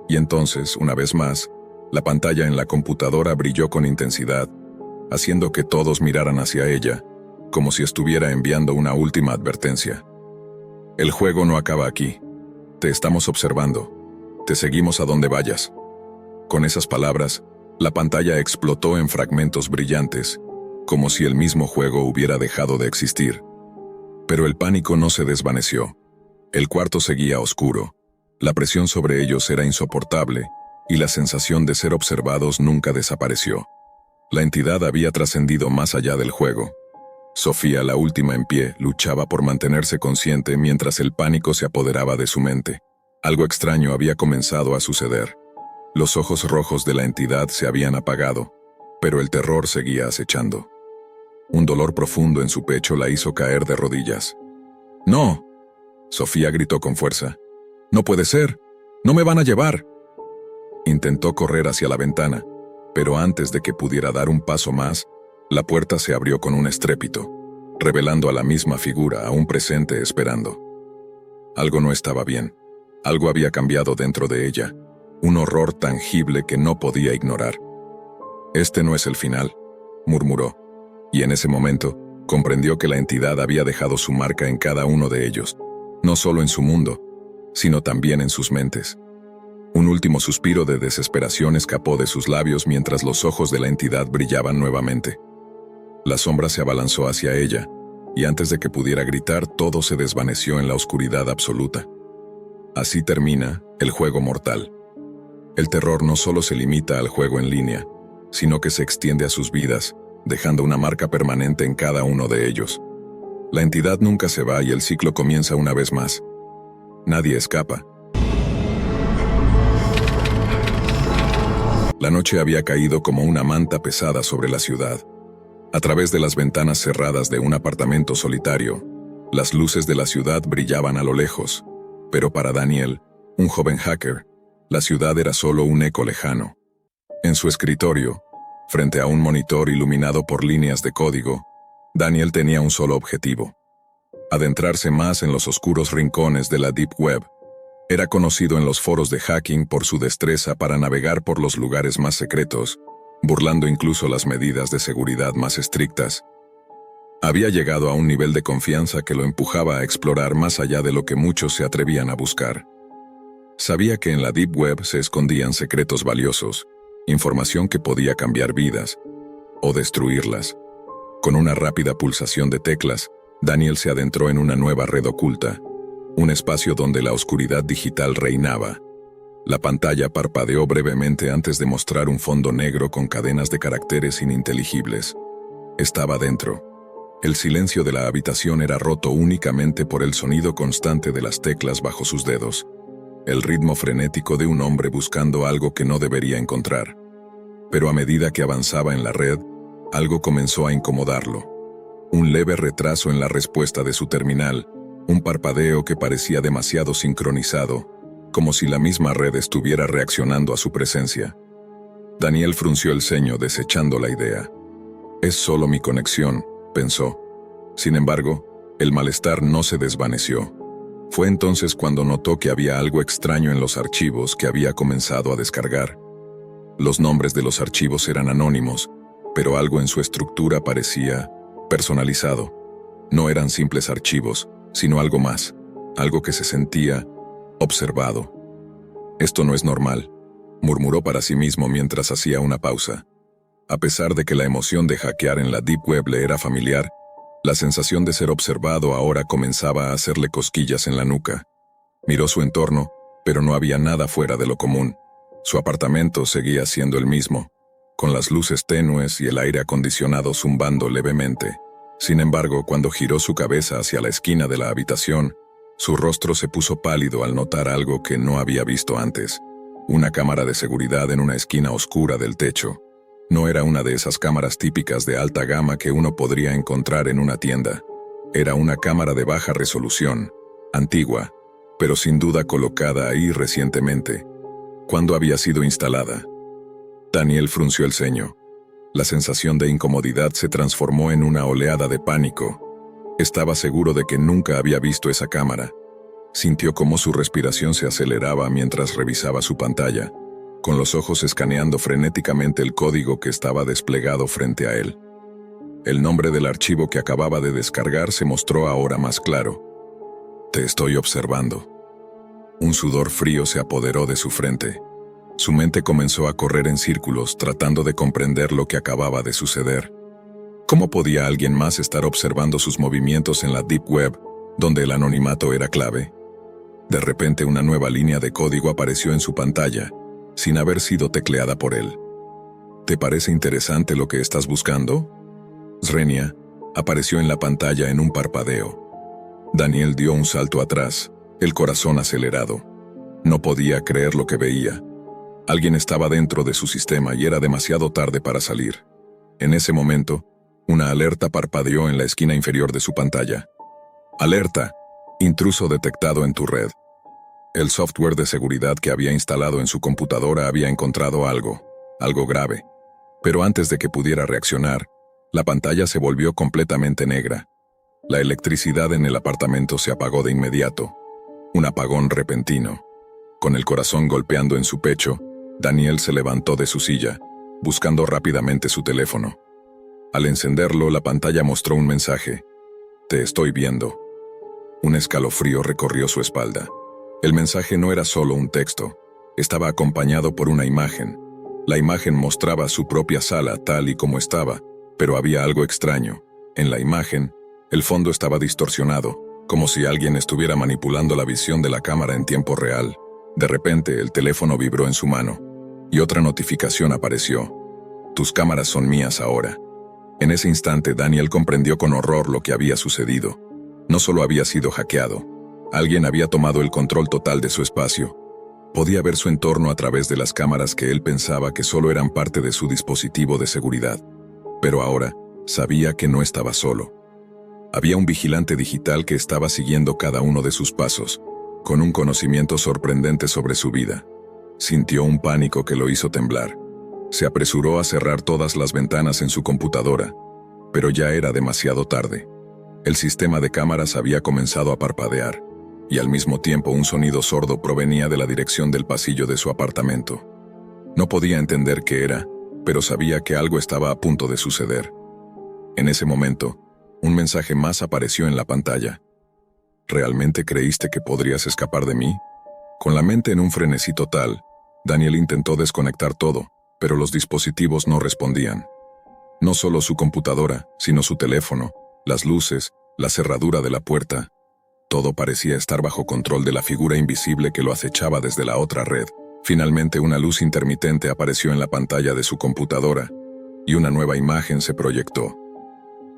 Y entonces, una vez más, la pantalla en la computadora brilló con intensidad, haciendo que todos miraran hacia ella, como si estuviera enviando una última advertencia. «El juego no acaba aquí. Te estamos observando. Te seguimos a donde vayas». Con esas palabras, la pantalla explotó en fragmentos brillantes, como si el mismo juego hubiera dejado de existir. Pero el pánico no se desvaneció. El cuarto seguía oscuro. La presión sobre ellos era insoportable, y la sensación de ser observados nunca desapareció. La entidad había trascendido más allá del juego. Sofía, la última en pie, luchaba por mantenerse consciente mientras el pánico se apoderaba de su mente. Algo extraño había comenzado a suceder. Los ojos rojos de la entidad se habían apagado, pero el terror seguía acechando. Un dolor profundo en su pecho la hizo caer de rodillas. ¡No!, Sofía gritó con fuerza. ¡No puede ser! ¡No me van a llevar! Intentó correr hacia la ventana, pero antes de que pudiera dar un paso más, la puerta se abrió con un estrépito, revelando a la misma figura aún presente esperando. Algo no estaba bien. Algo había cambiado dentro de ella, un horror tangible que no podía ignorar. «Este no es el final», murmuró, y en ese momento comprendió que la entidad había dejado su marca en cada uno de ellos, no solo en su mundo, sino también en sus mentes. Un último suspiro de desesperación escapó de sus labios mientras los ojos de la entidad brillaban nuevamente. La sombra se abalanzó hacia ella, y antes de que pudiera gritar, todo se desvaneció en la oscuridad absoluta. Así termina el juego mortal. El terror no solo se limita al juego en línea, sino que se extiende a sus vidas, dejando una marca permanente en cada uno de ellos. La entidad nunca se va y el ciclo comienza una vez más. Nadie escapa. La noche había caído como una manta pesada sobre la ciudad. A través de las ventanas cerradas de un apartamento solitario, las luces de la ciudad brillaban a lo lejos, pero para Daniel, un joven hacker, la ciudad era solo un eco lejano. En su escritorio, frente a un monitor iluminado por líneas de código, Daniel tenía un solo objetivo: adentrarse más en los oscuros rincones de la Deep Web. Era conocido en los foros de hacking por su destreza para navegar por los lugares más secretos, burlando incluso las medidas de seguridad más estrictas. Había llegado a un nivel de confianza que lo empujaba a explorar más allá de lo que muchos se atrevían a buscar. Sabía que en la Deep Web se escondían secretos valiosos, información que podía cambiar vidas o destruirlas. Con una rápida pulsación de teclas, Daniel se adentró en una nueva red oculta, un espacio donde la oscuridad digital reinaba. La pantalla parpadeó brevemente antes de mostrar un fondo negro con cadenas de caracteres ininteligibles. Estaba dentro. El silencio de la habitación era roto únicamente por el sonido constante de las teclas bajo sus dedos, el ritmo frenético de un hombre buscando algo que no debería encontrar. Pero a medida que avanzaba en la red, algo comenzó a incomodarlo. Un leve retraso en la respuesta de su terminal, un parpadeo que parecía demasiado sincronizado, como si la misma red estuviera reaccionando a su presencia. Daniel frunció el ceño desechando la idea. «Es solo mi conexión», pensó. Sin embargo, el malestar no se desvaneció. Fue entonces cuando notó que había algo extraño en los archivos que había comenzado a descargar. Los nombres de los archivos eran anónimos, pero algo en su estructura parecía personalizado. No eran simples archivos, sino algo más, algo que se sentía observado. «Esto no es normal», murmuró para sí mismo mientras hacía una pausa. A pesar de que la emoción de hackear en la Deep Web le era familiar, la sensación de ser observado ahora comenzaba a hacerle cosquillas en la nuca. Miró su entorno, pero no había nada fuera de lo común. Su apartamento seguía siendo el mismo, con las luces tenues y el aire acondicionado zumbando levemente. Sin embargo, cuando giró su cabeza hacia la esquina de la habitación, su rostro se puso pálido al notar algo que no había visto antes: una cámara de seguridad en una esquina oscura del techo. No era una de esas cámaras típicas de alta gama que uno podría encontrar en una tienda. Era una cámara de baja resolución, antigua, pero sin duda colocada ahí recientemente. ¿Cuándo había sido instalada? Daniel frunció el ceño. La sensación de incomodidad se transformó en una oleada de pánico. Estaba seguro de que nunca había visto esa cámara. Sintió cómo su respiración se aceleraba mientras revisaba su pantalla, con los ojos escaneando frenéticamente el código que estaba desplegado frente a él. El nombre del archivo que acababa de descargar se mostró ahora más claro. «Te estoy observando». Un sudor frío se apoderó de su frente. Su mente comenzó a correr en círculos tratando de comprender lo que acababa de suceder. ¿Cómo podía alguien más estar observando sus movimientos en la Deep Web, donde el anonimato era clave? De repente una nueva línea de código apareció en su pantalla, sin haber sido tecleada por él. ¿Te parece interesante lo que estás buscando? Srenia apareció en la pantalla en un parpadeo. Daniel dio un salto atrás, el corazón acelerado. No podía creer lo que veía. Alguien estaba dentro de su sistema y era demasiado tarde para salir. En ese momento, una alerta parpadeó en la esquina inferior de su pantalla. Alerta: intruso detectado en tu red. El software de seguridad que había instalado en su computadora había encontrado algo grave. Pero antes de que pudiera reaccionar, la pantalla se volvió completamente negra. La electricidad en el apartamento se apagó de inmediato. Un apagón repentino. Con el corazón golpeando en su pecho, Daniel se levantó de su silla, buscando rápidamente su teléfono. Al encenderlo, la pantalla mostró un mensaje: «Te estoy viendo». Un escalofrío recorrió su espalda. El mensaje no era solo un texto, estaba acompañado por una imagen. La imagen mostraba su propia sala tal y como estaba, pero había algo extraño. En la imagen, el fondo estaba distorsionado, como si alguien estuviera manipulando la visión de la cámara en tiempo real. De repente, el teléfono vibró en su mano, y otra notificación apareció: «Tus cámaras son mías ahora». En ese instante, Daniel comprendió con horror lo que había sucedido. No solo había sido hackeado, alguien había tomado el control total de su espacio. Podía ver su entorno a través de las cámaras que él pensaba que solo eran parte de su dispositivo de seguridad. Pero ahora, sabía que no estaba solo. Había un vigilante digital que estaba siguiendo cada uno de sus pasos, con un conocimiento sorprendente sobre su vida. Sintió un pánico que lo hizo temblar. Se apresuró a cerrar todas las ventanas en su computadora, pero ya era demasiado tarde. El sistema de cámaras había comenzado a parpadear, y al mismo tiempo un sonido sordo provenía de la dirección del pasillo de su apartamento. No podía entender qué era, pero sabía que algo estaba a punto de suceder. En ese momento, un mensaje más apareció en la pantalla. ¿Realmente creíste que podrías escapar de mí? Con la mente en un frenesí total, Daniel intentó desconectar todo, pero los dispositivos no respondían. No solo su computadora, sino su teléfono, las luces, la cerradura de la puerta. Todo parecía estar bajo control de la figura invisible que lo acechaba desde la otra red. Finalmente, una luz intermitente apareció en la pantalla de su computadora, y una nueva imagen se proyectó.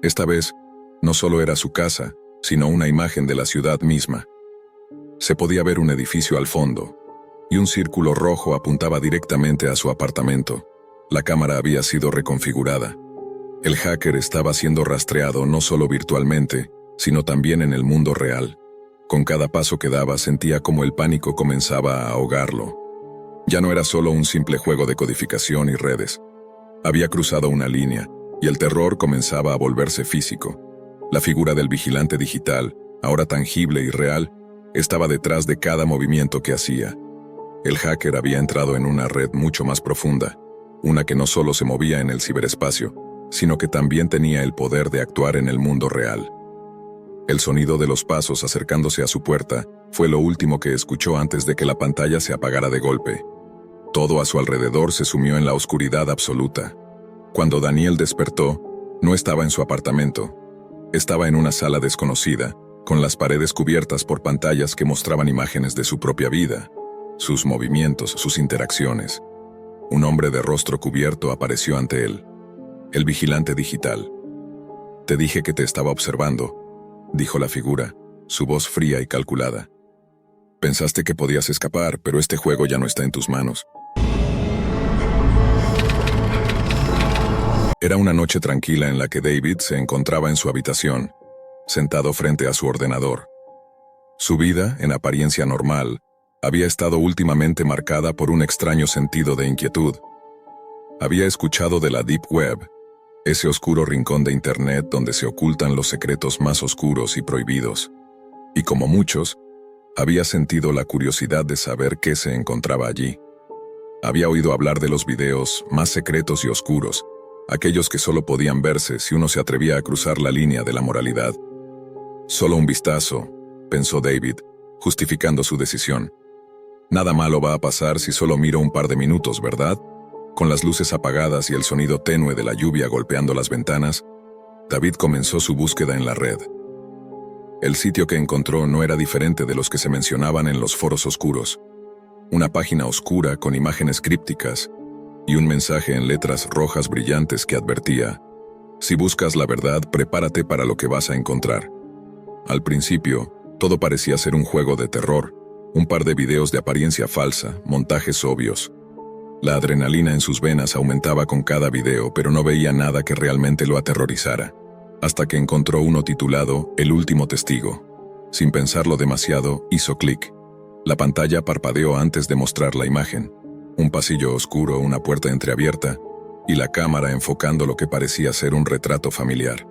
Esta vez, no solo era su casa, sino una imagen de la ciudad misma. Se podía ver un edificio al fondo, y un círculo rojo apuntaba directamente a su apartamento. La cámara había sido reconfigurada. El hacker estaba siendo rastreado no solo virtualmente, sino también en el mundo real. Con cada paso que daba sentía como el pánico comenzaba a ahogarlo. Ya no era solo un simple juego de codificación y redes. Había cruzado una línea, y el terror comenzaba a volverse físico. La figura del vigilante digital, ahora tangible y real, estaba detrás de cada movimiento que hacía. El hacker había entrado en una red mucho más profunda, una que no solo se movía en el ciberespacio, sino que también tenía el poder de actuar en el mundo real. El sonido de los pasos acercándose a su puerta fue lo último que escuchó antes de que la pantalla se apagara de golpe. Todo a su alrededor se sumió en la oscuridad absoluta. Cuando Daniel despertó, no estaba en su apartamento. Estaba en una sala desconocida, con las paredes cubiertas por pantallas que mostraban imágenes de su propia vida, sus movimientos, sus interacciones. Un hombre de rostro cubierto apareció ante él. El vigilante digital. «Te dije que te estaba observando», dijo la figura, su voz fría y calculada. «Pensaste que podías escapar, pero este juego ya no está en tus manos». Era una noche tranquila en la que David se encontraba en su habitación, sentado frente a su ordenador. Su vida, en apariencia normal, había estado últimamente marcada por un extraño sentido de inquietud. Había escuchado de la Deep Web, ese oscuro rincón de Internet donde se ocultan los secretos más oscuros y prohibidos. Y como muchos, había sentido la curiosidad de saber qué se encontraba allí. Había oído hablar de los videos más secretos y oscuros, aquellos que solo podían verse si uno se atrevía a cruzar la línea de la moralidad. Solo un vistazo, pensó David, justificando su decisión. Nada malo va a pasar si solo miro un par de minutos, ¿verdad? Con las luces apagadas y el sonido tenue de la lluvia golpeando las ventanas, David comenzó su búsqueda en la red. El sitio que encontró no era diferente de los que se mencionaban en los foros oscuros. Una página oscura con imágenes crípticas y un mensaje en letras rojas brillantes que advertía: si buscas la verdad, prepárate para lo que vas a encontrar. Al principio, todo parecía ser un juego de terror, un par de videos de apariencia falsa, montajes obvios. La adrenalina en sus venas aumentaba con cada video, pero no veía nada que realmente lo aterrorizara, hasta que encontró uno titulado El último testigo. Sin pensarlo demasiado, hizo clic. La pantalla parpadeó antes de mostrar la imagen. Un pasillo oscuro, una puerta entreabierta, y la cámara enfocando lo que parecía ser un retrato familiar.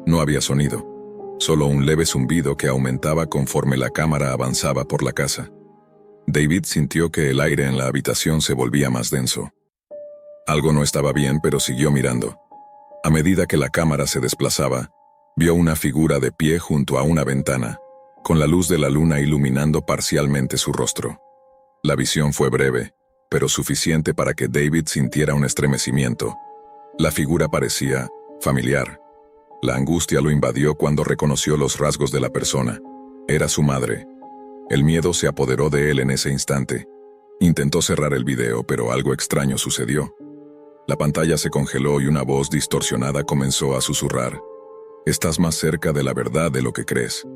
No había sonido, solo un leve zumbido que aumentaba conforme la cámara avanzaba por la casa. David sintió que el aire en la habitación se volvía más denso. Algo no estaba bien, pero siguió mirando. A medida que la cámara se desplazaba, vio una figura de pie junto a una ventana, con la luz de la luna iluminando parcialmente su rostro. La visión fue breve, pero suficiente para que David sintiera un estremecimiento. La figura parecía familiar. La angustia lo invadió cuando reconoció los rasgos de la persona. Era su madre. El miedo se apoderó de él en ese instante. Intentó cerrar el video, pero algo extraño sucedió. La pantalla se congeló y una voz distorsionada comenzó a susurrar. «Estás más cerca de la verdad de lo que crees».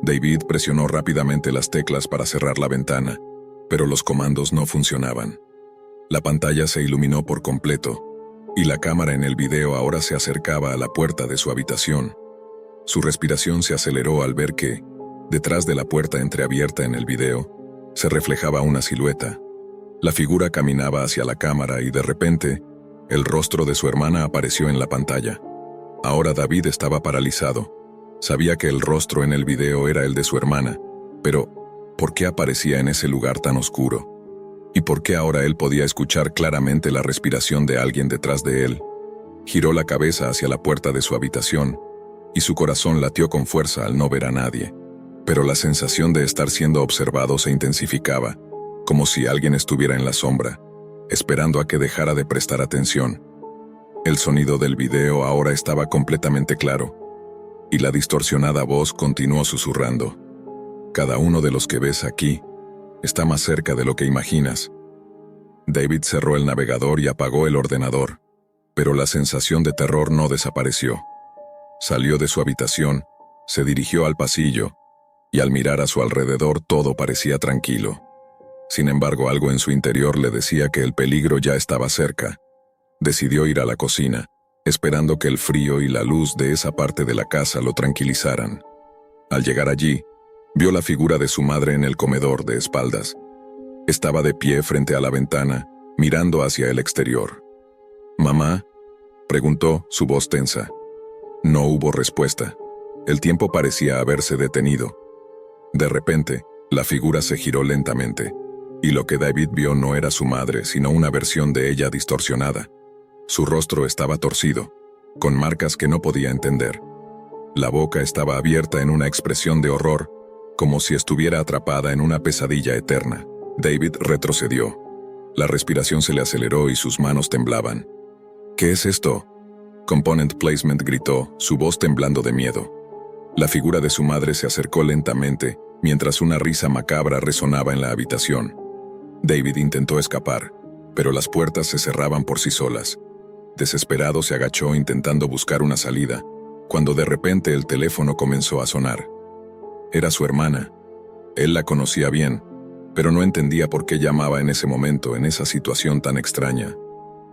David presionó rápidamente las teclas para cerrar la ventana, pero los comandos no funcionaban. La pantalla se iluminó por completo, y la cámara en el video ahora se acercaba a la puerta de su habitación. Su respiración se aceleró al ver que, detrás de la puerta entreabierta en el video, se reflejaba una silueta. La figura caminaba hacia la cámara y de repente, el rostro de su hermana apareció en la pantalla. Ahora David estaba paralizado. Sabía que el rostro en el video era el de su hermana, pero ¿por qué aparecía en ese lugar tan oscuro? ¿Y por qué ahora él podía escuchar claramente la respiración de alguien detrás de él? Giró la cabeza hacia la puerta de su habitación, y su corazón latió con fuerza al no ver a nadie. Pero la sensación de estar siendo observado se intensificaba, como si alguien estuviera en la sombra, esperando a que dejara de prestar atención. El sonido del video ahora estaba completamente claro, y la distorsionada voz continuó susurrando. «Cada uno de los que ves aquí está más cerca de lo que imaginas». David cerró el navegador y apagó el ordenador, pero la sensación de terror no desapareció. Salió de su habitación, se dirigió al pasillo, y al mirar a su alrededor todo parecía tranquilo. Sin embargo, algo en su interior le decía que el peligro ya estaba cerca. Decidió ir a la cocina, esperando que el frío y la luz de esa parte de la casa lo tranquilizaran. Al llegar allí, vio la figura de su madre en el comedor de espaldas. Estaba de pie frente a la ventana, mirando hacia el exterior. «¿Mamá?», preguntó, su voz tensa. No hubo respuesta. El tiempo parecía haberse detenido. De repente, la figura se giró lentamente, y lo que David vio no era su madre, sino una versión de ella distorsionada. Su rostro estaba torcido, con marcas que no podía entender. La boca estaba abierta en una expresión de horror, como si estuviera atrapada en una pesadilla eterna. David retrocedió. La respiración se le aceleró y sus manos temblaban. «¿Qué es esto?», Component Placement gritó, su voz temblando de miedo. La figura de su madre se acercó lentamente, mientras una risa macabra resonaba en la habitación. David intentó escapar, pero las puertas se cerraban por sí solas. Desesperado se agachó intentando buscar una salida, cuando de repente el teléfono comenzó a sonar. Era su hermana. Él la conocía bien, pero no entendía por qué llamaba en ese momento, en esa situación tan extraña.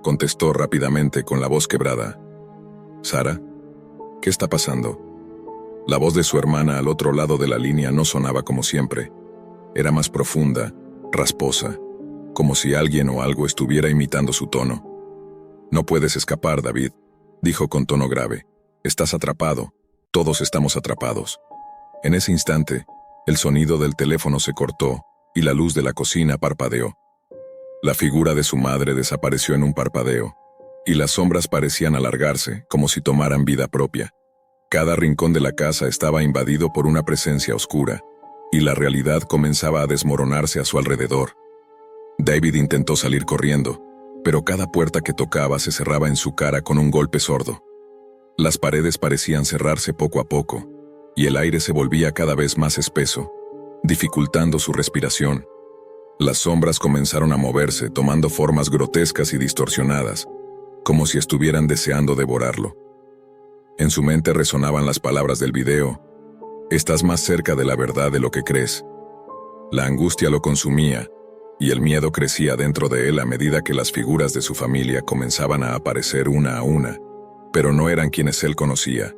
Contestó rápidamente con la voz quebrada. «¿Sara? ¿Qué está pasando?». La voz de su hermana al otro lado de la línea no sonaba como siempre. Era más profunda, rasposa, como si alguien o algo estuviera imitando su tono. «No puedes escapar, David», dijo con tono grave. «Estás atrapado. Todos estamos atrapados». En ese instante, el sonido del teléfono se cortó y la luz de la cocina parpadeó. La figura de su madre desapareció en un parpadeo, y las sombras parecían alargarse, como si tomaran vida propia. Cada rincón de la casa estaba invadido por una presencia oscura, y la realidad comenzaba a desmoronarse a su alrededor. David intentó salir corriendo, pero cada puerta que tocaba se cerraba en su cara con un golpe sordo. Las paredes parecían cerrarse poco a poco, y el aire se volvía cada vez más espeso, dificultando su respiración. Las sombras comenzaron a moverse, tomando formas grotescas y distorsionadas, como si estuvieran deseando devorarlo. En su mente resonaban las palabras del video: «Estás más cerca de la verdad de lo que crees». La angustia lo consumía, y el miedo crecía dentro de él a medida que las figuras de su familia comenzaban a aparecer una a una, pero no eran quienes él conocía.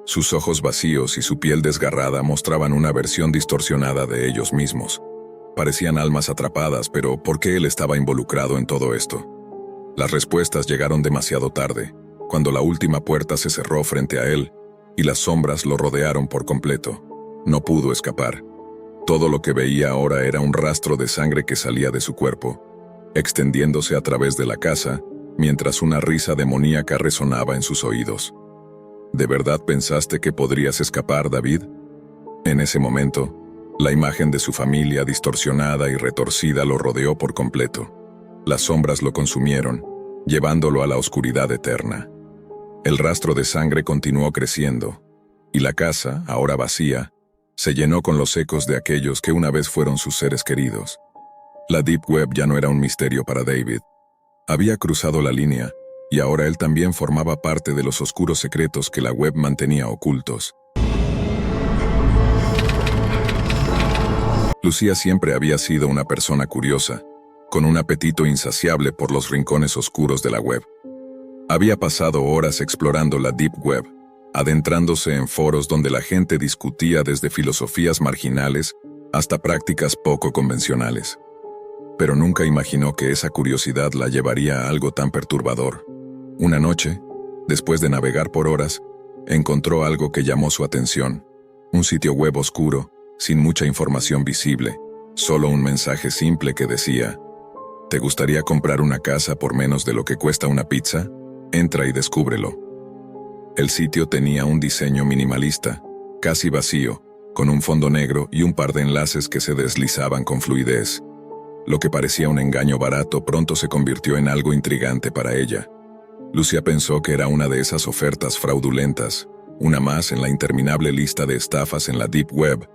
Sus ojos vacíos y su piel desgarrada mostraban una versión distorsionada de ellos mismos. Parecían almas atrapadas, pero ¿por qué él estaba involucrado en todo esto? Las respuestas llegaron demasiado tarde, cuando la última puerta se cerró frente a él, y las sombras lo rodearon por completo. No pudo escapar. Todo lo que veía ahora era un rastro de sangre que salía de su cuerpo, extendiéndose a través de la casa, mientras una risa demoníaca resonaba en sus oídos. ¿De verdad pensaste que podrías escapar, David? En ese momento, la imagen de su familia distorsionada y retorcida lo rodeó por completo. Las sombras lo consumieron, llevándolo a la oscuridad eterna. El rastro de sangre continuó creciendo, y la casa, ahora vacía, se llenó con los ecos de aquellos que una vez fueron sus seres queridos. La Deep Web ya no era un misterio para David. Había cruzado la línea, y ahora él también formaba parte de los oscuros secretos que la web mantenía ocultos. Lucía siempre había sido una persona curiosa, con un apetito insaciable por los rincones oscuros de la web. Había pasado horas explorando la Deep Web, adentrándose en foros donde la gente discutía desde filosofías marginales hasta prácticas poco convencionales. Pero nunca imaginó que esa curiosidad la llevaría a algo tan perturbador. Una noche, después de navegar por horas, encontró algo que llamó su atención. Un sitio web oscuro, sin mucha información visible, solo un mensaje simple que decía: ¿te gustaría comprar una casa por menos de lo que cuesta una pizza? Entra y descúbrelo. El sitio tenía un diseño minimalista, casi vacío, con un fondo negro y un par de enlaces que se deslizaban con fluidez. Lo que parecía un engaño barato pronto se convirtió en algo intrigante para ella. Lucía pensó que era una de esas ofertas fraudulentas, una más en la interminable lista de estafas en la Deep Web,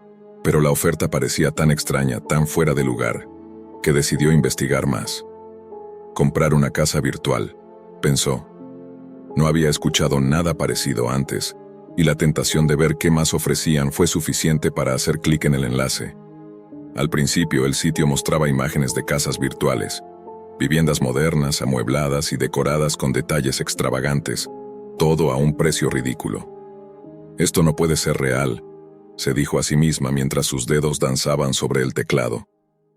pero la oferta parecía tan extraña, tan fuera de lugar, que decidió investigar más. Comprar una casa virtual, pensó. No había escuchado nada parecido antes, y la tentación de ver qué más ofrecían fue suficiente para hacer clic en el enlace. Al principio el sitio mostraba imágenes de casas virtuales, viviendas modernas, amuebladas y decoradas con detalles extravagantes, todo a un precio ridículo. Esto no puede ser real, se dijo a sí misma mientras sus dedos danzaban sobre el teclado,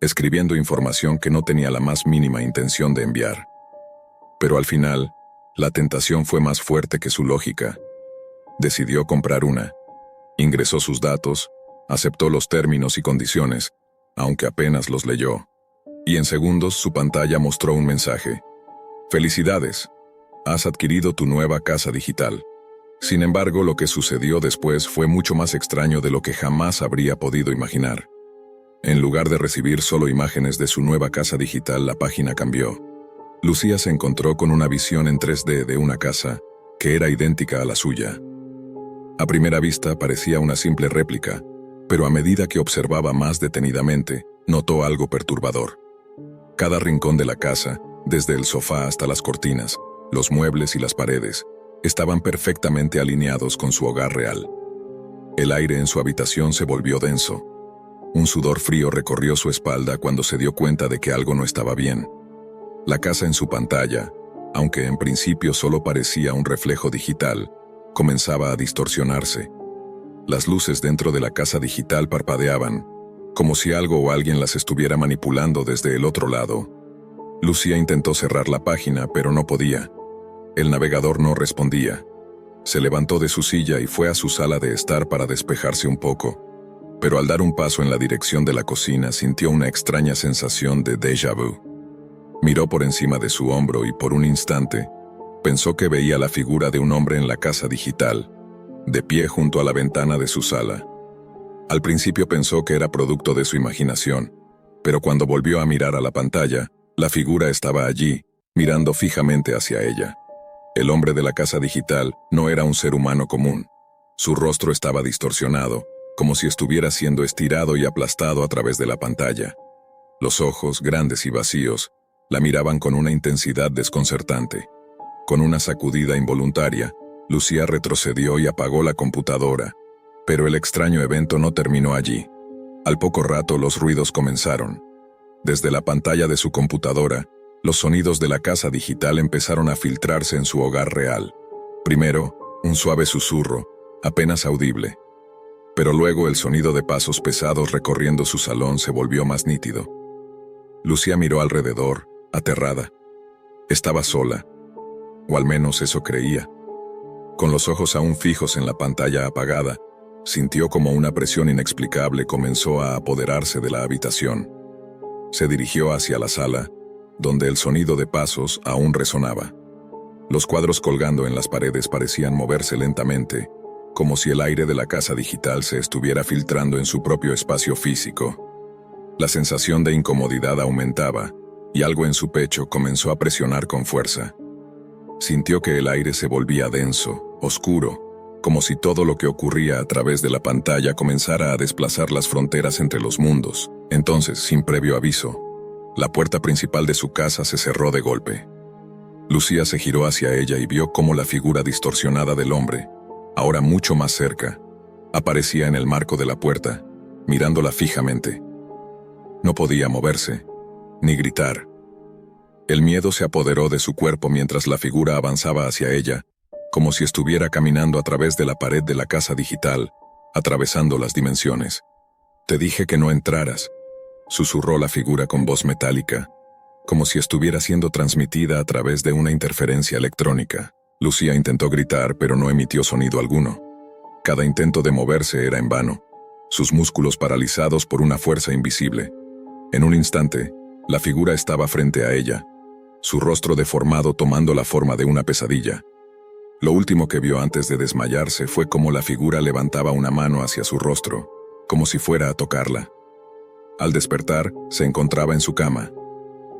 escribiendo información que no tenía la más mínima intención de enviar. Pero al final, la tentación fue más fuerte que su lógica. Decidió comprar una. Ingresó sus datos, aceptó los términos y condiciones, aunque apenas los leyó. Y en segundos su pantalla mostró un mensaje. ¡Felicidades! Has adquirido tu nueva casa digital. Sin embargo, lo que sucedió después fue mucho más extraño de lo que jamás habría podido imaginar. En lugar de recibir solo imágenes de su nueva casa digital, la página cambió. Lucía se encontró con una visión en 3D de una casa que era idéntica a la suya. A primera vista parecía una simple réplica, pero a medida que observaba más detenidamente, notó algo perturbador. Cada rincón de la casa, desde el sofá hasta las cortinas, los muebles y las paredes, estaban perfectamente alineados con su hogar real. El aire en su habitación se volvió denso. Un sudor frío recorrió su espalda cuando se dio cuenta de que algo no estaba bien. La casa en su pantalla, aunque en principio solo parecía un reflejo digital, comenzaba a distorsionarse. Las luces dentro de la casa digital parpadeaban, como si algo o alguien las estuviera manipulando desde el otro lado. Lucía intentó cerrar la página, pero no podía. El navegador no respondía. Se levantó de su silla y fue a su sala de estar para despejarse un poco, pero al dar un paso en la dirección de la cocina sintió una extraña sensación de déjà vu. Miró por encima de su hombro y por un instante pensó que veía la figura de un hombre en la casa digital, de pie junto a la ventana de su sala. Al principio pensó que era producto de su imaginación, pero cuando volvió a mirar a la pantalla, la figura estaba allí, mirando fijamente hacia ella. El hombre de la casa digital no era un ser humano común. Su rostro estaba distorsionado, como si estuviera siendo estirado y aplastado a través de la pantalla. Los ojos, grandes y vacíos, la miraban con una intensidad desconcertante. Con una sacudida involuntaria, Lucía retrocedió y apagó la computadora, pero el extraño evento no terminó allí. Al poco rato los ruidos comenzaron. Desde la pantalla de su computadora, los sonidos de la casa digital empezaron a filtrarse en su hogar real. Primero, un suave susurro, apenas audible. Pero luego el sonido de pasos pesados recorriendo su salón se volvió más nítido. Lucía miró alrededor, aterrada. Estaba sola, o al menos eso creía. Con los ojos aún fijos en la pantalla apagada, sintió como una presión inexplicable comenzó a apoderarse de la habitación. Se dirigió hacia la sala, donde el sonido de pasos aún resonaba. Los cuadros colgando en las paredes parecían moverse lentamente, como si el aire de la casa digital se estuviera filtrando en su propio espacio físico. La sensación de incomodidad aumentaba, y algo en su pecho comenzó a presionar con fuerza. Sintió que el aire se volvía denso, oscuro, como si todo lo que ocurría a través de la pantalla comenzara a desplazar las fronteras entre los mundos. Entonces, sin previo aviso, la puerta principal de su casa se cerró de golpe. Lucía se giró hacia ella y vio cómo la figura distorsionada del hombre, ahora mucho más cerca, aparecía en el marco de la puerta, mirándola fijamente. No podía moverse, ni gritar. El miedo se apoderó de su cuerpo mientras la figura avanzaba hacia ella, como si estuviera caminando a través de la pared de la casa digital, atravesando las dimensiones. «Te dije que no entraras», susurró la figura con voz metálica, como si estuviera siendo transmitida a través de una interferencia electrónica. Lucía intentó gritar, pero no emitió sonido alguno. Cada intento de moverse era en vano, sus músculos paralizados por una fuerza invisible. En un instante, la figura estaba frente a ella, su rostro deformado tomando la forma de una pesadilla. Lo último que vio antes de desmayarse fue cómo la figura levantaba una mano hacia su rostro, como si fuera a tocarla. Al despertar, se encontraba en su cama.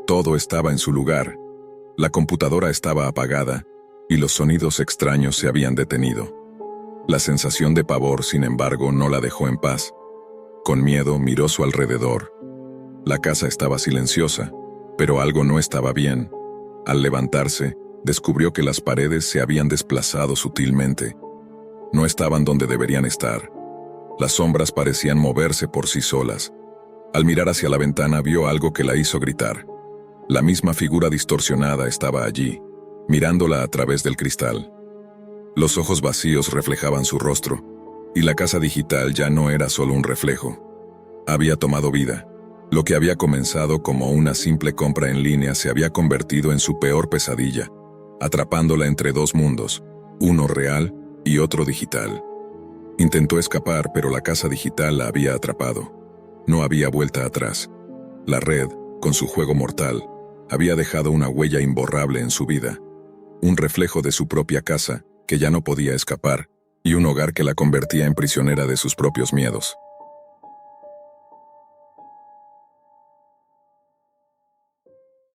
Todo estaba en su lugar. La computadora estaba apagada, y los sonidos extraños se habían detenido. La sensación de pavor, sin embargo, no la dejó en paz. Con miedo miró su alrededor. La casa estaba silenciosa, pero algo no estaba bien. Al levantarse, descubrió que las paredes se habían desplazado sutilmente. No estaban donde deberían estar. Las sombras parecían moverse por sí solas. Al mirar hacia la ventana vio algo que la hizo gritar. La misma figura distorsionada estaba allí, mirándola a través del cristal. Los ojos vacíos reflejaban su rostro, y la casa digital ya no era solo un reflejo. Había tomado vida. Lo que había comenzado como una simple compra en línea se había convertido en su peor pesadilla, atrapándola entre dos mundos, uno real y otro digital. Intentó escapar, pero la casa digital la había atrapado. No había vuelta atrás. La red, con su juego mortal, había dejado una huella imborrable en su vida. Un reflejo de su propia casa, que ya no podía escapar, y un hogar que la convertía en prisionera de sus propios miedos.